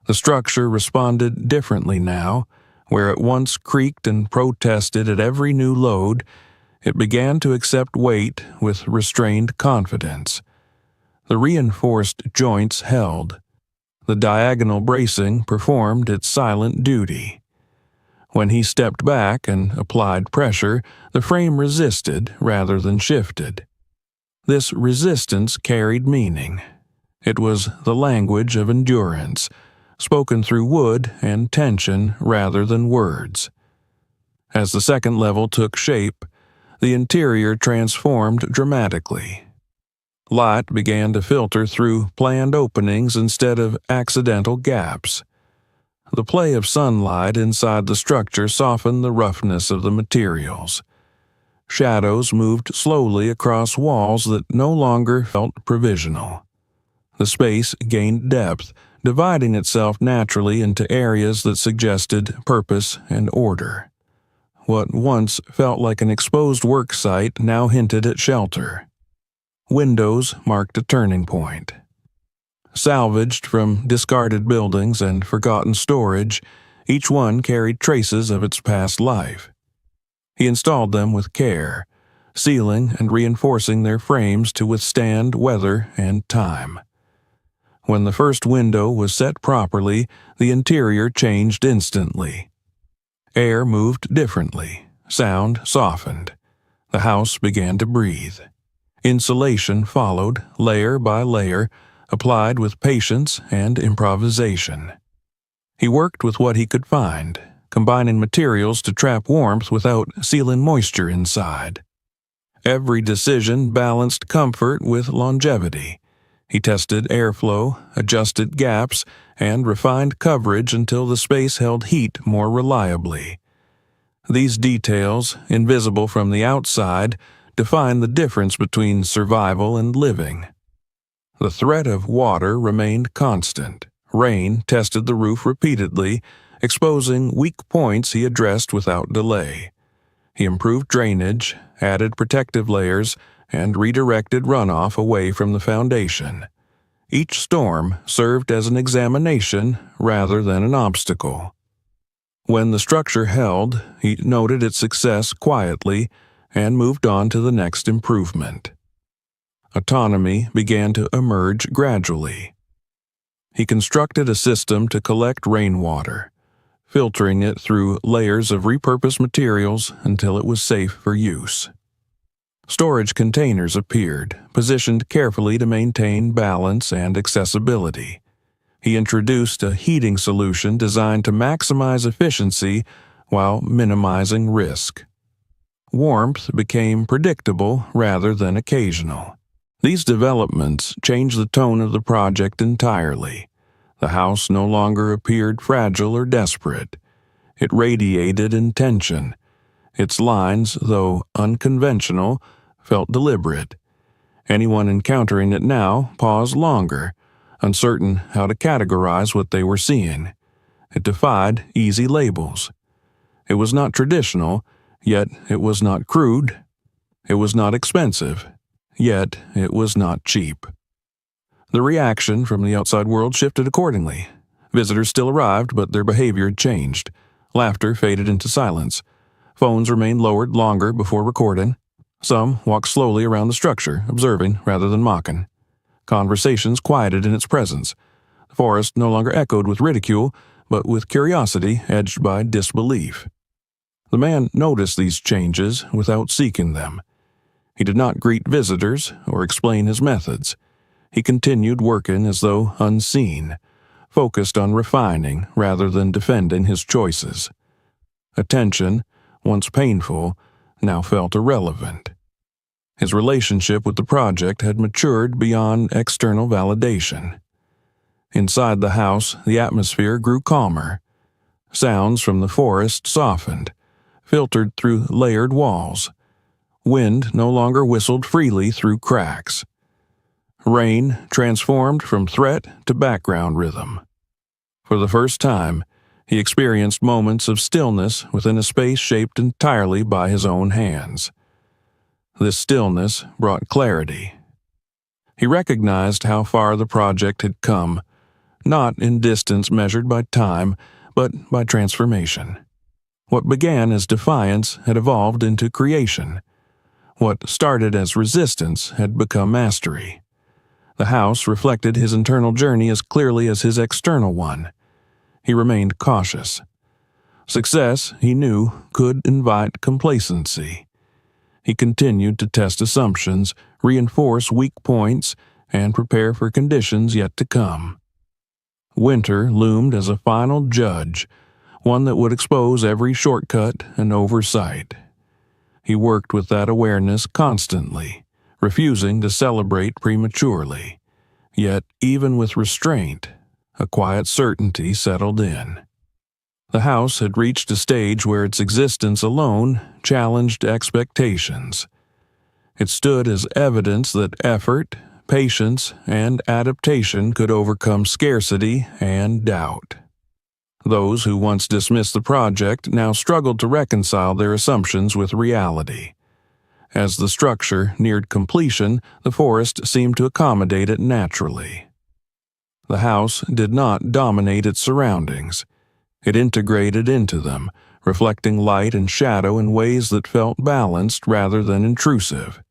The structure responded differently now. Where it once creaked and protested at every new load, it began to accept weight with restrained confidence. The reinforced joints held. The diagonal bracing performed its silent duty. When he stepped back and applied pressure, the frame resisted rather than shifted. This resistance carried meaning. It was the language of endurance, spoken through wood and tension rather than words. As the second level took shape, the interior transformed dramatically. Light began to filter through planned openings instead of accidental gaps. The play of sunlight inside the structure softened the roughness of the materials. Shadows moved slowly across walls that no longer felt provisional. The space gained depth, dividing itself naturally into areas that suggested purpose and order. What once felt like an exposed work site now hinted at shelter. Windows marked a turning point. Salvaged from discarded buildings and forgotten storage, each one carried traces of its past life. He installed them with care, sealing and reinforcing their frames to withstand weather and time. When the first window was set properly, the interior changed instantly. Air moved differently, sound softened. The house began to breathe. Insulation followed, layer by layer, applied with patience and improvisation. He worked with what he could find, combining materials to trap warmth without sealing moisture inside. Every decision balanced comfort with longevity. He tested airflow, adjusted gaps, and refined coverage until the space held heat more reliably. These details, invisible from the outside, define the difference between survival and living. The threat of water remained constant. Rain tested the roof repeatedly, exposing weak points he addressed without delay. He improved drainage, added protective layers, and redirected runoff away from the foundation. Each storm served as an examination rather than an obstacle. When the structure held, he noted its success quietly and moved on to the next improvement. Autonomy began to emerge gradually. He constructed a system to collect rainwater, filtering it through layers of repurposed materials until it was safe for use. Storage containers appeared, positioned carefully to maintain balance and accessibility. He introduced a heating solution designed to maximize efficiency while minimizing risk. Warmth became predictable rather than occasional. These developments changed the tone of the project entirely. The house no longer appeared fragile or desperate. It radiated intention. Its lines, though unconventional, felt deliberate. Anyone encountering it now paused longer, uncertain how to categorize what they were seeing. It defied easy labels. It was not traditional, yet it was not crude. It was not expensive, yet it was not cheap. The reaction from the outside world shifted accordingly. Visitors still arrived, but their behavior had changed. Laughter faded into silence. Phones remained lowered longer before recording. Some walked slowly around the structure, observing rather than mocking. Conversations quieted in its presence. The forest no longer echoed with ridicule, but with curiosity edged by disbelief. The man noticed these changes without seeking them. He did not greet visitors or explain his methods. He continued working as though unseen, focused on refining rather than defending his choices. Attention, once painful, now felt irrelevant. His relationship with the project had matured beyond external validation. Inside the house, the atmosphere grew calmer. Sounds from the forest softened, filtered through layered walls. Wind no longer whistled freely through cracks. Rain transformed from threat to background rhythm. For the first time, he experienced moments of stillness within a space shaped entirely by his own hands. This stillness brought clarity. He recognized how far the project had come, not in distance measured by time, but by transformation. What began as defiance had evolved into creation. What started as resistance had become mastery. The house reflected his internal journey as clearly as his external one. He remained cautious. Success, he knew, could invite complacency. He continued to test assumptions, reinforce weak points, and prepare for conditions yet to come. Winter loomed as a final judge, one that would expose every shortcut and oversight. He worked with that awareness constantly, refusing to celebrate prematurely. Yet, even with restraint, a quiet certainty settled in. The house had reached a stage where its existence alone challenged expectations. It stood as evidence that effort, patience, and adaptation could overcome scarcity and doubt. Those who once dismissed the project now struggled to reconcile their assumptions with reality. As the structure neared completion, the forest seemed to accommodate it naturally. The house did not dominate its surroundings. It integrated into them, reflecting light and shadow in ways that felt balanced rather than intrusive.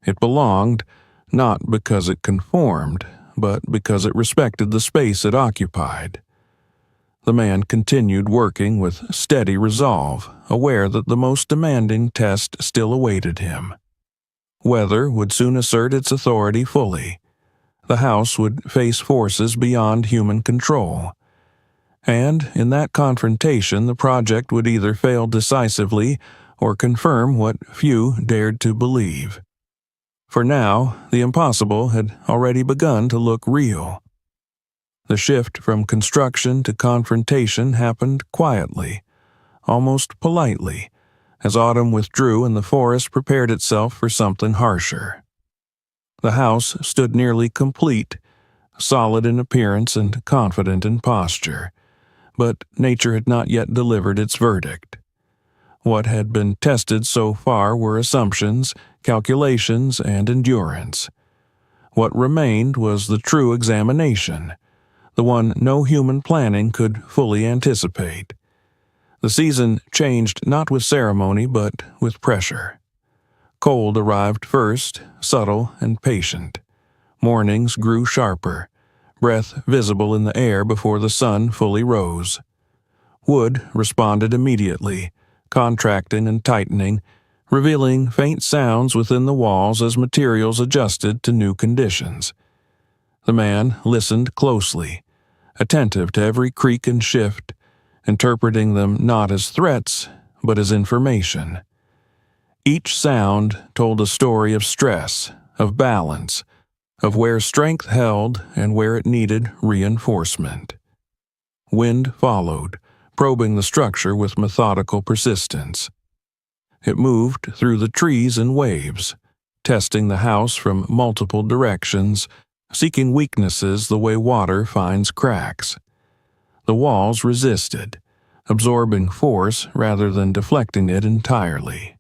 It belonged, not because it conformed, but because it respected the space it occupied. The man continued working with steady resolve, aware that the most demanding test still awaited him. Weather would soon assert its authority fully. The house would face forces beyond human control. And in that confrontation, the project would either fail decisively or confirm what few dared to believe. For now, the impossible had already begun to look real. The shift from construction to confrontation happened quietly, almost politely, as autumn withdrew and the forest prepared itself for something harsher. The house stood nearly complete, solid in appearance and confident in posture, but nature had not yet delivered its verdict. What had been tested so far were assumptions, calculations, and endurance. What remained was the true examination, the one no human planning could fully anticipate. The season changed not with ceremony but with pressure. Cold arrived first, subtle and patient. Mornings grew sharper, breath visible in the air before the sun fully rose. Wood responded immediately, contracting and tightening, revealing faint sounds within the walls as materials adjusted to new conditions. The man listened closely, attentive to every creak and shift, interpreting them not as threats, but as information. Each sound told a story of stress, of balance, of where strength held and where it needed reinforcement. Wind followed, probing the structure with methodical persistence. It moved through the trees in waves, testing the house from multiple directions, seeking weaknesses the way water finds cracks. The walls resisted, absorbing force rather than deflecting it entirely.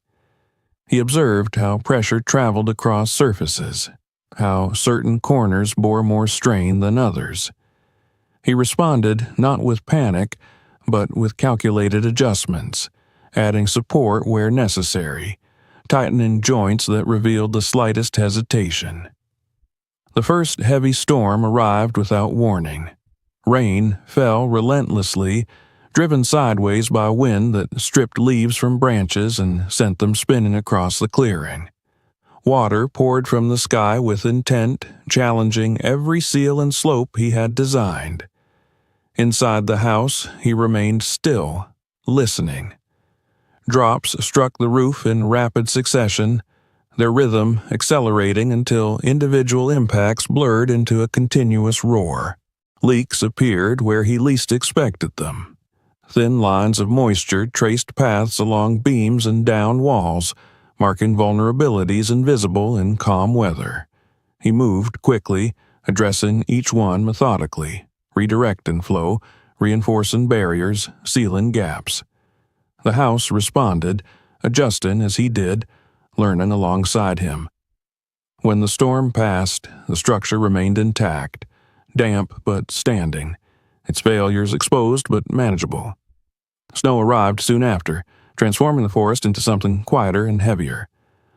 He observed how pressure traveled across surfaces, how certain corners bore more strain than others. He responded not with panic, but with calculated adjustments, adding support where necessary, tightening joints that revealed the slightest hesitation. The first heavy storm arrived without warning. Rain fell relentlessly, driven sideways by wind that stripped leaves from branches and sent them spinning across the clearing. Water poured from the sky with intent, challenging every seal and slope he had designed. Inside the house, he remained still, listening. Drops struck the roof in rapid succession, their rhythm accelerating until individual impacts blurred into a continuous roar. Leaks appeared where he least expected them. Thin lines of moisture traced paths along beams and down walls, marking vulnerabilities invisible in calm weather. He moved quickly, addressing each one methodically, redirecting flow, reinforcing barriers, sealing gaps. The house responded, adjusting as he did, learning alongside him. When the storm passed, the structure remained intact, damp but standing, its failures exposed but manageable. Snow arrived soon after, transforming the forest into something quieter and heavier.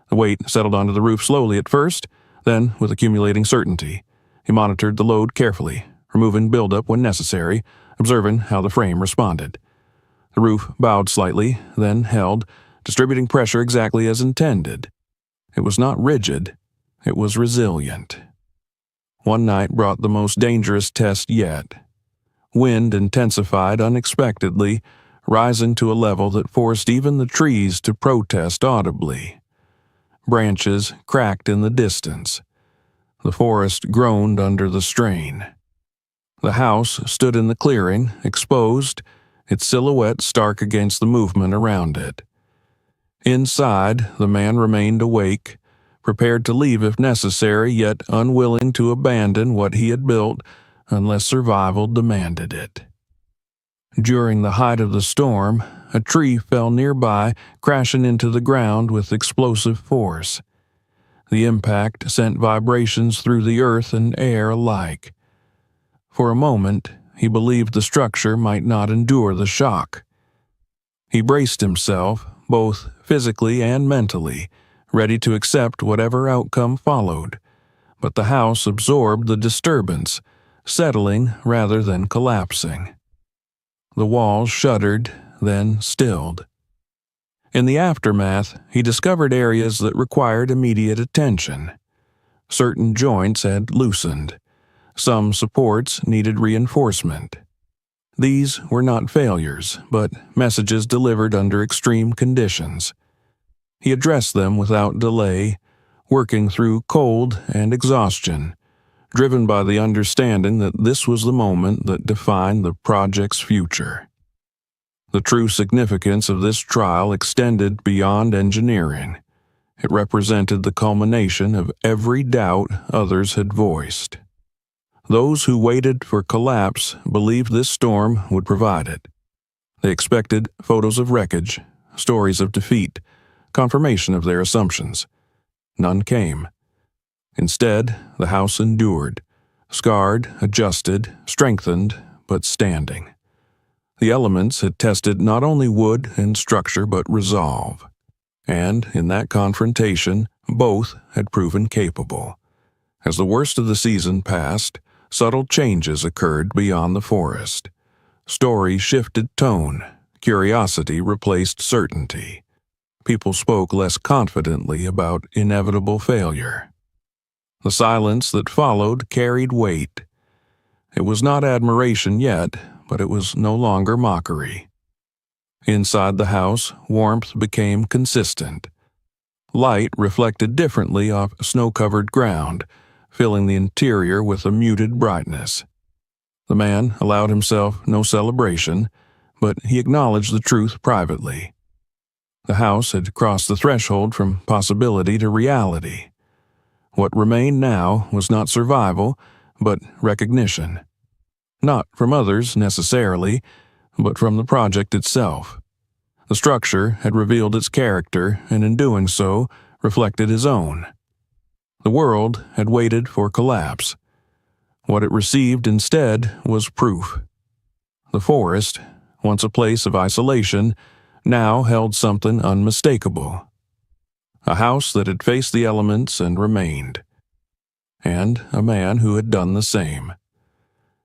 The weight settled onto the roof slowly at first, then with accumulating certainty. He monitored the load carefully, removing buildup when necessary, observing how the frame responded. The roof bowed slightly, then held, distributing pressure exactly as intended. It was not rigid, it was resilient. One night brought the most dangerous test yet. Wind intensified unexpectedly, rising to a level that forced even the trees to protest audibly. Branches cracked in the distance. The forest groaned under the strain. The house stood in the clearing, exposed, its silhouette stark against the movement around it. Inside, the man remained awake, prepared to leave if necessary, yet unwilling to abandon what he had built unless survival demanded it. During the height of the storm, a tree fell nearby, crashing into the ground with explosive force. The impact sent vibrations through the earth and air alike. For a moment, he believed the structure might not endure the shock. He braced himself, both physically and mentally, ready to accept whatever outcome followed, but the house absorbed the disturbance, settling rather than collapsing. The walls shuddered, then stilled. In the aftermath, he discovered areas that required immediate attention. Certain joints had loosened. Some supports needed reinforcement. These were not failures, but messages delivered under extreme conditions. He addressed them without delay, working through cold and exhaustion, driven by the understanding that this was the moment that defined the project's future. The true significance of this trial extended beyond engineering. It represented the culmination of every doubt others had voiced. Those who waited for collapse believed this storm would provide it. They expected photos of wreckage, stories of defeat, confirmation of their assumptions. None came. Instead, the house endured, scarred, adjusted, strengthened, but standing. The elements had tested not only wood and structure but resolve. And in that confrontation, both had proven capable. As the worst of the season passed, subtle changes occurred beyond the forest. Stories shifted tone, curiosity replaced certainty. People spoke less confidently about inevitable failure. The silence that followed carried weight. It was not admiration yet, but it was no longer mockery. Inside the house, warmth became consistent. Light reflected differently off snow-covered ground, filling the interior with a muted brightness. The man allowed himself no celebration, but he acknowledged the truth privately. The house had crossed the threshold from possibility to reality. What remained now was not survival, but recognition. Not from others necessarily, but from the project itself. The structure had revealed its character, and in doing so, reflected his own. The world had waited for collapse. What it received instead was proof. The forest, once a place of isolation, now held something unmistakable. A house that had faced the elements and remained. And a man who had done the same.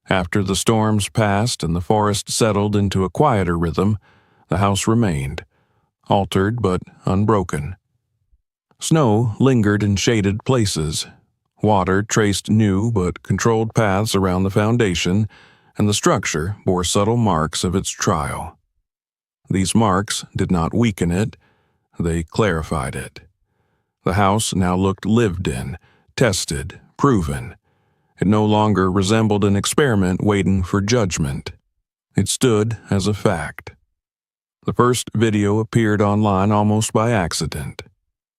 After the storms passed and the forest settled into a quieter rhythm, the house remained, altered but unbroken. Snow lingered in shaded places. Water traced new but controlled paths around the foundation, and the structure bore subtle marks of its trial. These marks did not weaken it, they clarified it. The house now looked lived in, tested, proven. It no longer resembled an experiment waiting for judgment. It stood as a fact. The first video appeared online almost by accident.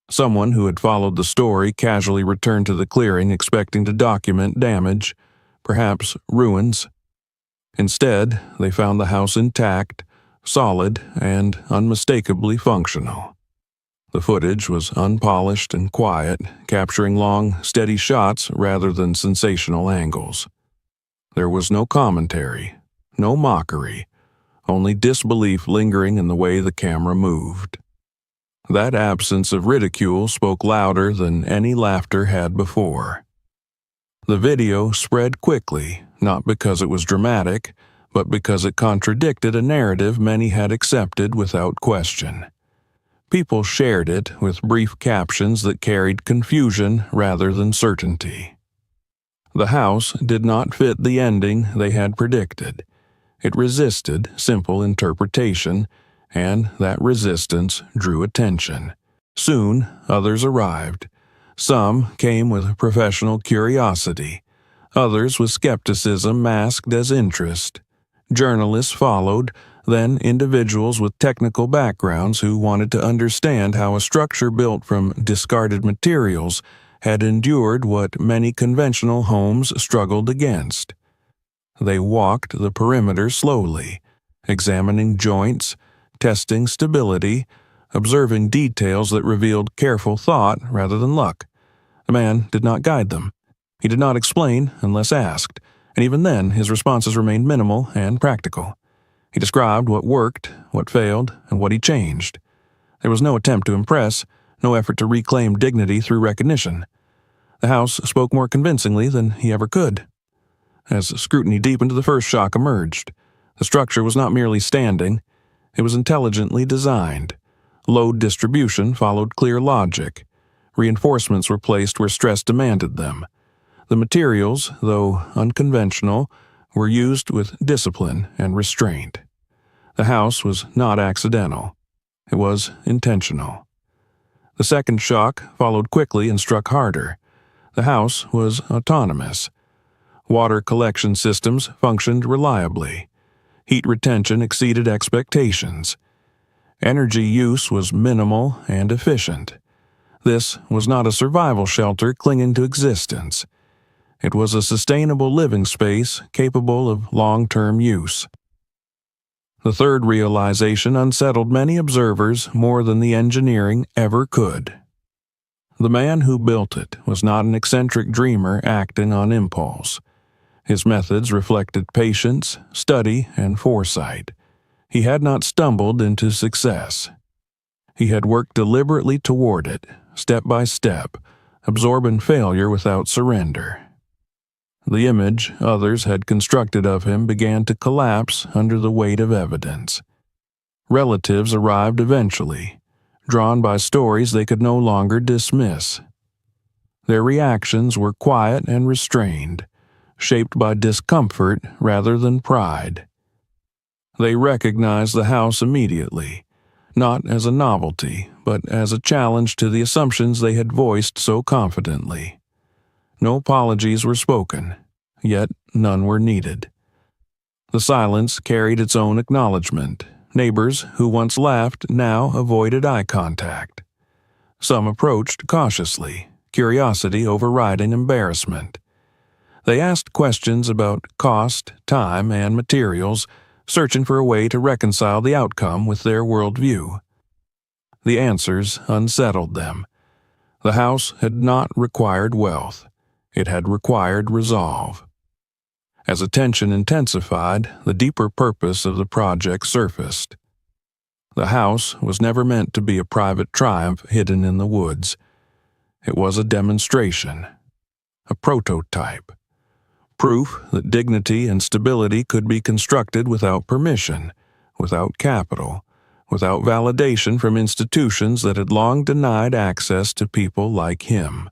Someone who had followed the story casually returned to the clearing expecting to document damage, perhaps ruins. Instead, they found the house intact, solid, and unmistakably functional. The footage was unpolished and quiet, capturing long, steady shots rather than sensational angles. There was no commentary, no mockery, only disbelief lingering in the way the camera moved. That absence of ridicule spoke louder than any laughter had before. The video spread quickly, not because it was dramatic, but because it contradicted a narrative many had accepted without question. People shared it with brief captions that carried confusion rather than certainty. The house did not fit the ending they had predicted. It resisted simple interpretation, and that resistance drew attention. Soon, others arrived. Some came with professional curiosity, others with skepticism masked as interest. Journalists followed, Then individuals with technical backgrounds who wanted to understand how a structure built from discarded materials had endured what many conventional homes struggled against. They walked the perimeter slowly, examining joints, testing stability, observing details that revealed careful thought rather than luck. The man did not guide them. He did not explain unless asked, and even then his responses remained minimal and practical. He described what worked, what failed, and what he changed. There was no attempt to impress, no effort to reclaim dignity through recognition. The house spoke more convincingly than he ever could. As scrutiny deepened, the first shock emerged. The structure was not merely standing, it was intelligently designed. Load distribution followed clear logic. Reinforcements were placed where stress demanded them. The materials, though unconventional, were used with discipline and restraint. The house was not accidental. It was intentional. The second shock followed quickly and struck harder. The house was autonomous. Water collection systems functioned reliably. Heat retention exceeded expectations. Energy use was minimal and efficient. This was not a survival shelter clinging to existence. It was a sustainable living space capable of long-term use. The third realization unsettled many observers more than the engineering ever could. The man who built it was not an eccentric dreamer acting on impulse. His methods reflected patience, study, and foresight. He had not stumbled into success. He had worked deliberately toward it, step by step, absorbing failure without surrender. The image others had constructed of him began to collapse under the weight of evidence. Relatives arrived eventually, drawn by stories they could no longer dismiss. Their reactions were quiet and restrained, shaped by discomfort rather than pride. They recognized the house immediately, not as a novelty, but as a challenge to the assumptions they had voiced so confidently. No apologies were spoken, yet none were needed. The silence carried its own acknowledgement. Neighbors who once laughed now avoided eye contact. Some approached cautiously, curiosity overriding embarrassment. They asked questions about cost, time, and materials, searching for a way to reconcile the outcome with their worldview. The answers unsettled them. The house had not required wealth. It had required resolve. As attention intensified, the deeper purpose of the project surfaced. The house was never meant to be a private triumph hidden in the woods. It was a demonstration, a prototype, proof that dignity and stability could be constructed without permission, without capital, without validation from institutions that had long denied access to people like him.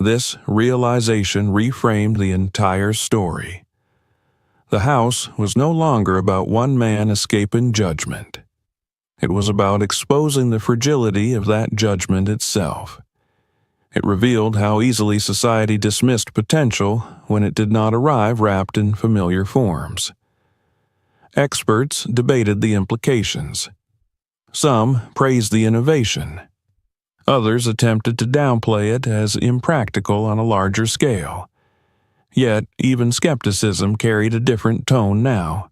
This realization reframed the entire story. The house was no longer about one man escaping judgment. It was about exposing the fragility of that judgment itself. It revealed how easily society dismissed potential when it did not arrive wrapped in familiar forms. Experts debated the implications. Some praised the innovation. Others attempted to downplay it as impractical on a larger scale. Yet, even skepticism carried a different tone now.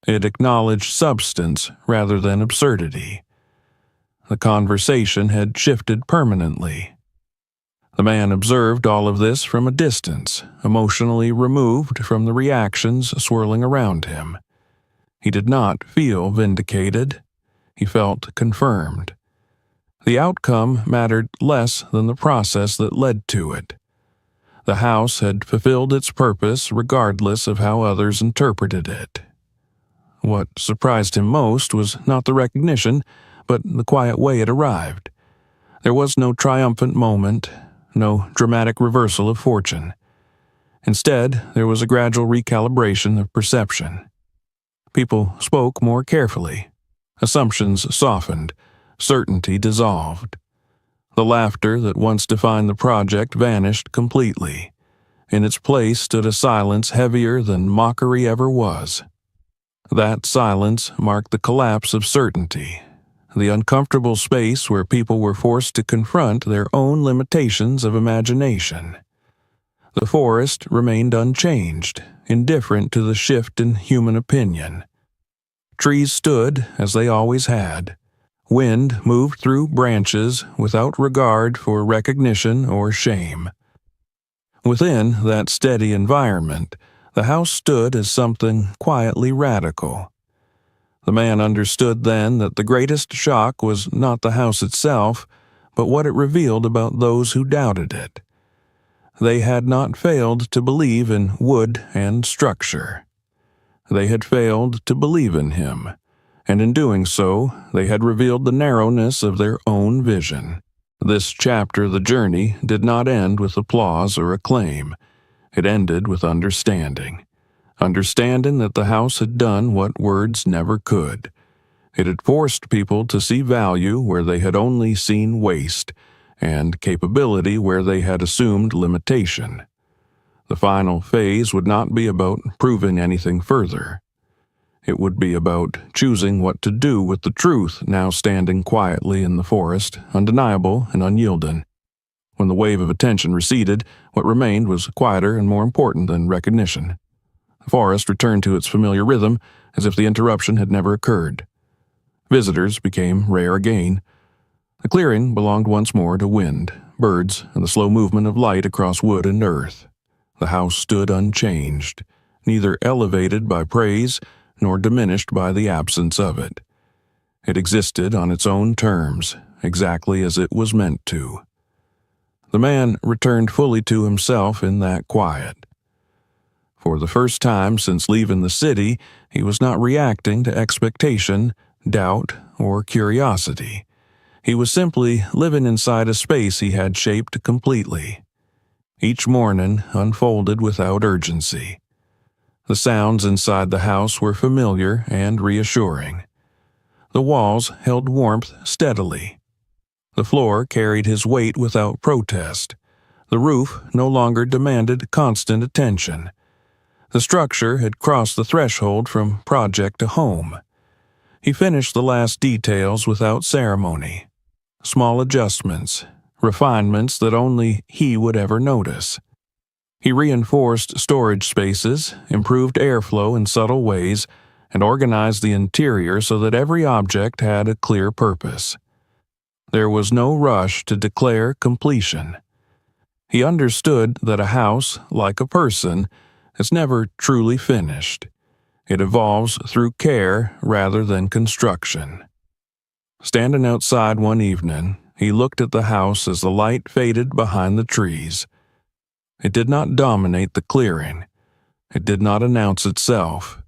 It acknowledged substance rather than absurdity. The conversation had shifted permanently. The man observed all of this from a distance, emotionally removed from the reactions swirling around him. He did not feel vindicated. He felt confirmed. The outcome mattered less than the process that led to it. The house had fulfilled its purpose regardless of how others interpreted it. What surprised him most was not the recognition, but the quiet way it arrived. There was no triumphant moment, no dramatic reversal of fortune. Instead, there was a gradual recalibration of perception. People spoke more carefully. Assumptions softened. Certainty dissolved. The laughter that once defined the project vanished completely. In its place stood a silence heavier than mockery ever was. That silence marked the collapse of certainty, the uncomfortable space where people were forced to confront their own limitations of imagination. The forest remained unchanged, indifferent to the shift in human opinion. Trees stood as they always had. Wind moved through branches without regard for recognition or shame. Within that steady environment, the house stood as something quietly radical. The man understood then that the greatest shock was not the house itself, but what it revealed about those who doubted it. They had not failed to believe in wood and structure. They had failed to believe in him, and in doing so, they had revealed the narrowness of their own vision. This chapter of the journey did not end with applause or acclaim. It ended with understanding. Understanding that the house had done what words never could. It had forced people to see value where they had only seen waste, and capability where they had assumed limitation. The final phase would not be about proving anything further. It would be about choosing what to do with the truth now standing quietly in the forest, undeniable and unyielding. When the wave of attention receded, what remained was quieter and more important than recognition. The forest returned to its familiar rhythm as if the interruption had never occurred. Visitors became rare again. The clearing belonged once more to wind, birds, and the slow movement of light across wood and earth. The house stood unchanged, neither elevated by praise nor diminished by the absence of it. It existed on its own terms, exactly as it was meant to. The man returned fully to himself in that quiet. For the first time since leaving the city, he was not reacting to expectation, doubt, or curiosity. He was simply living inside a space he had shaped completely. Each morning unfolded without urgency. The sounds inside the house were familiar and reassuring. The walls held warmth steadily. The floor carried his weight without protest. The roof no longer demanded constant attention. The structure had crossed the threshold from project to home. He finished the last details without ceremony. Small adjustments, refinements that only he would ever notice. He reinforced storage spaces, improved airflow in subtle ways, and organized the interior so that every object had a clear purpose. There was no rush to declare completion. He understood that a house, like a person, is never truly finished. It evolves through care rather than construction. Standing outside one evening, he looked at the house as the light faded behind the trees. It did not dominate the clearing. It did not announce itself.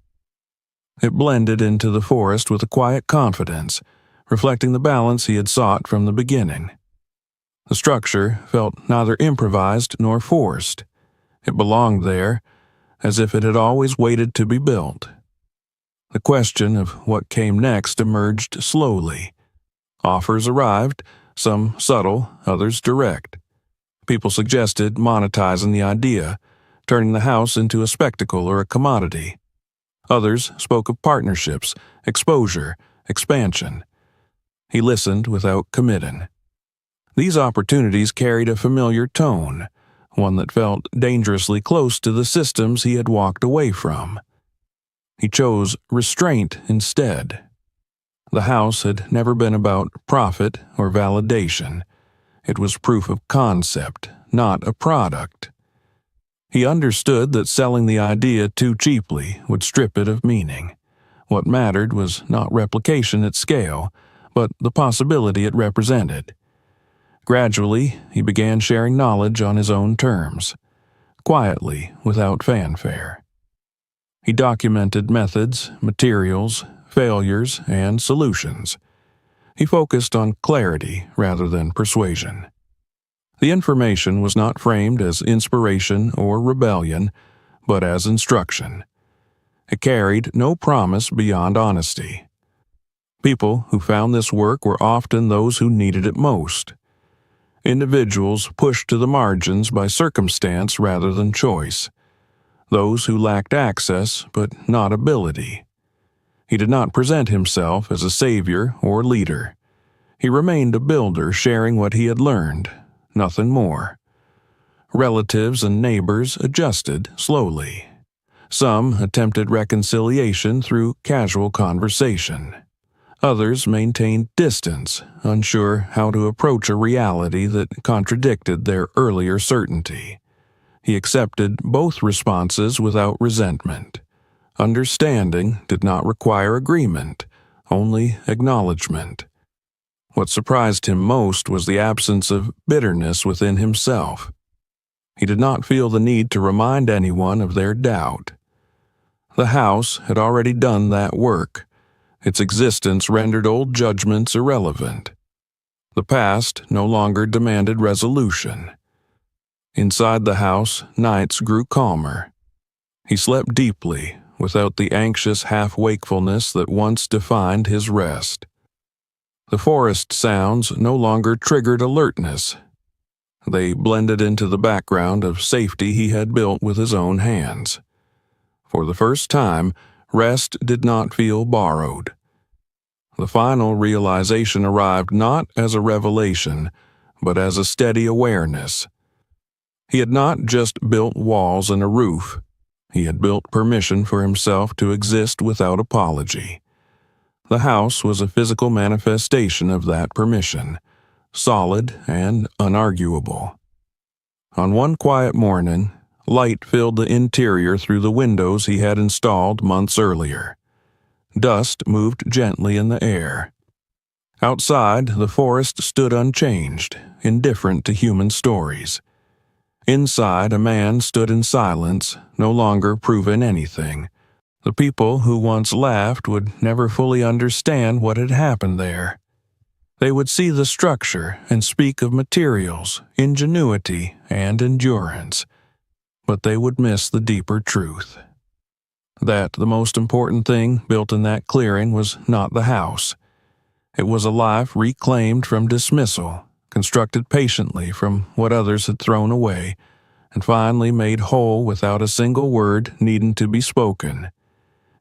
It blended into the forest with a quiet confidence, reflecting the balance he had sought from the beginning. The structure felt neither improvised nor forced. It belonged there, as if it had always waited to be built. The question of what came next emerged slowly. Offers arrived, some subtle, others direct. People suggested monetizing the idea, turning the house into a spectacle or a commodity. Others spoke of partnerships, exposure, expansion. He listened without committing. These opportunities carried a familiar tone, one that felt dangerously close to the systems he had walked away from. He chose restraint instead. The house had never been about profit or validation. It was proof of concept, not a product. He understood that selling the idea too cheaply would strip it of meaning. What mattered was not replication at scale, but the possibility it represented. Gradually, he began sharing knowledge on his own terms, quietly, without fanfare. He documented methods, materials, failures, and solutions. He focused on clarity rather than persuasion. The information was not framed as inspiration or rebellion, but as instruction. It carried no promise beyond honesty. People who found this work were often those who needed it most. Individuals pushed to the margins by circumstance rather than choice. Those who lacked access but not ability. He did not present himself as a savior or leader. He remained a builder sharing what he had learned, nothing more. Relatives and neighbors adjusted slowly. Some attempted reconciliation through casual conversation. Others maintained distance, unsure how to approach a reality that contradicted their earlier certainty. He accepted both responses without resentment. Understanding did not require agreement, only acknowledgement. What surprised him most was the absence of bitterness within himself. He did not feel the need to remind anyone of their doubt. The house had already done that work. Its existence rendered old judgments irrelevant. The past no longer demanded resolution. Inside the house, nights grew calmer. He slept deeply, without the anxious half-wakefulness that once defined his rest. The forest sounds no longer triggered alertness. They blended into the background of safety he had built with his own hands. For the first time, rest did not feel borrowed. The final realization arrived not as a revelation, but as a steady awareness. He had not just built walls and a roof. He had built permission for himself to exist without apology. The house was a physical manifestation of that permission, solid and unarguable. On one quiet morning, light filled the interior through the windows he had installed months earlier. Dust moved gently in the air. Outside, the forest stood unchanged, indifferent to human stories. Inside, a man stood in silence, no longer proving anything. The people who once laughed would never fully understand what had happened there. They would see the structure and speak of materials, ingenuity, and endurance, but they would miss the deeper truth. That the most important thing built in that clearing was not the house. It was a life reclaimed from dismissal, constructed patiently from what others had thrown away, and finally made whole without a single word needing to be spoken.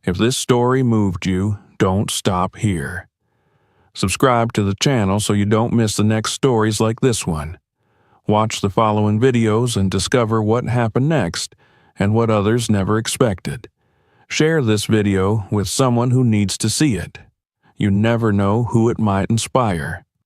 If this story moved you, don't stop here. Subscribe to the channel so you don't miss the next stories like this one. Watch the following videos and discover what happened next and what others never expected. Share this video with someone who needs to see it. You never know who it might inspire.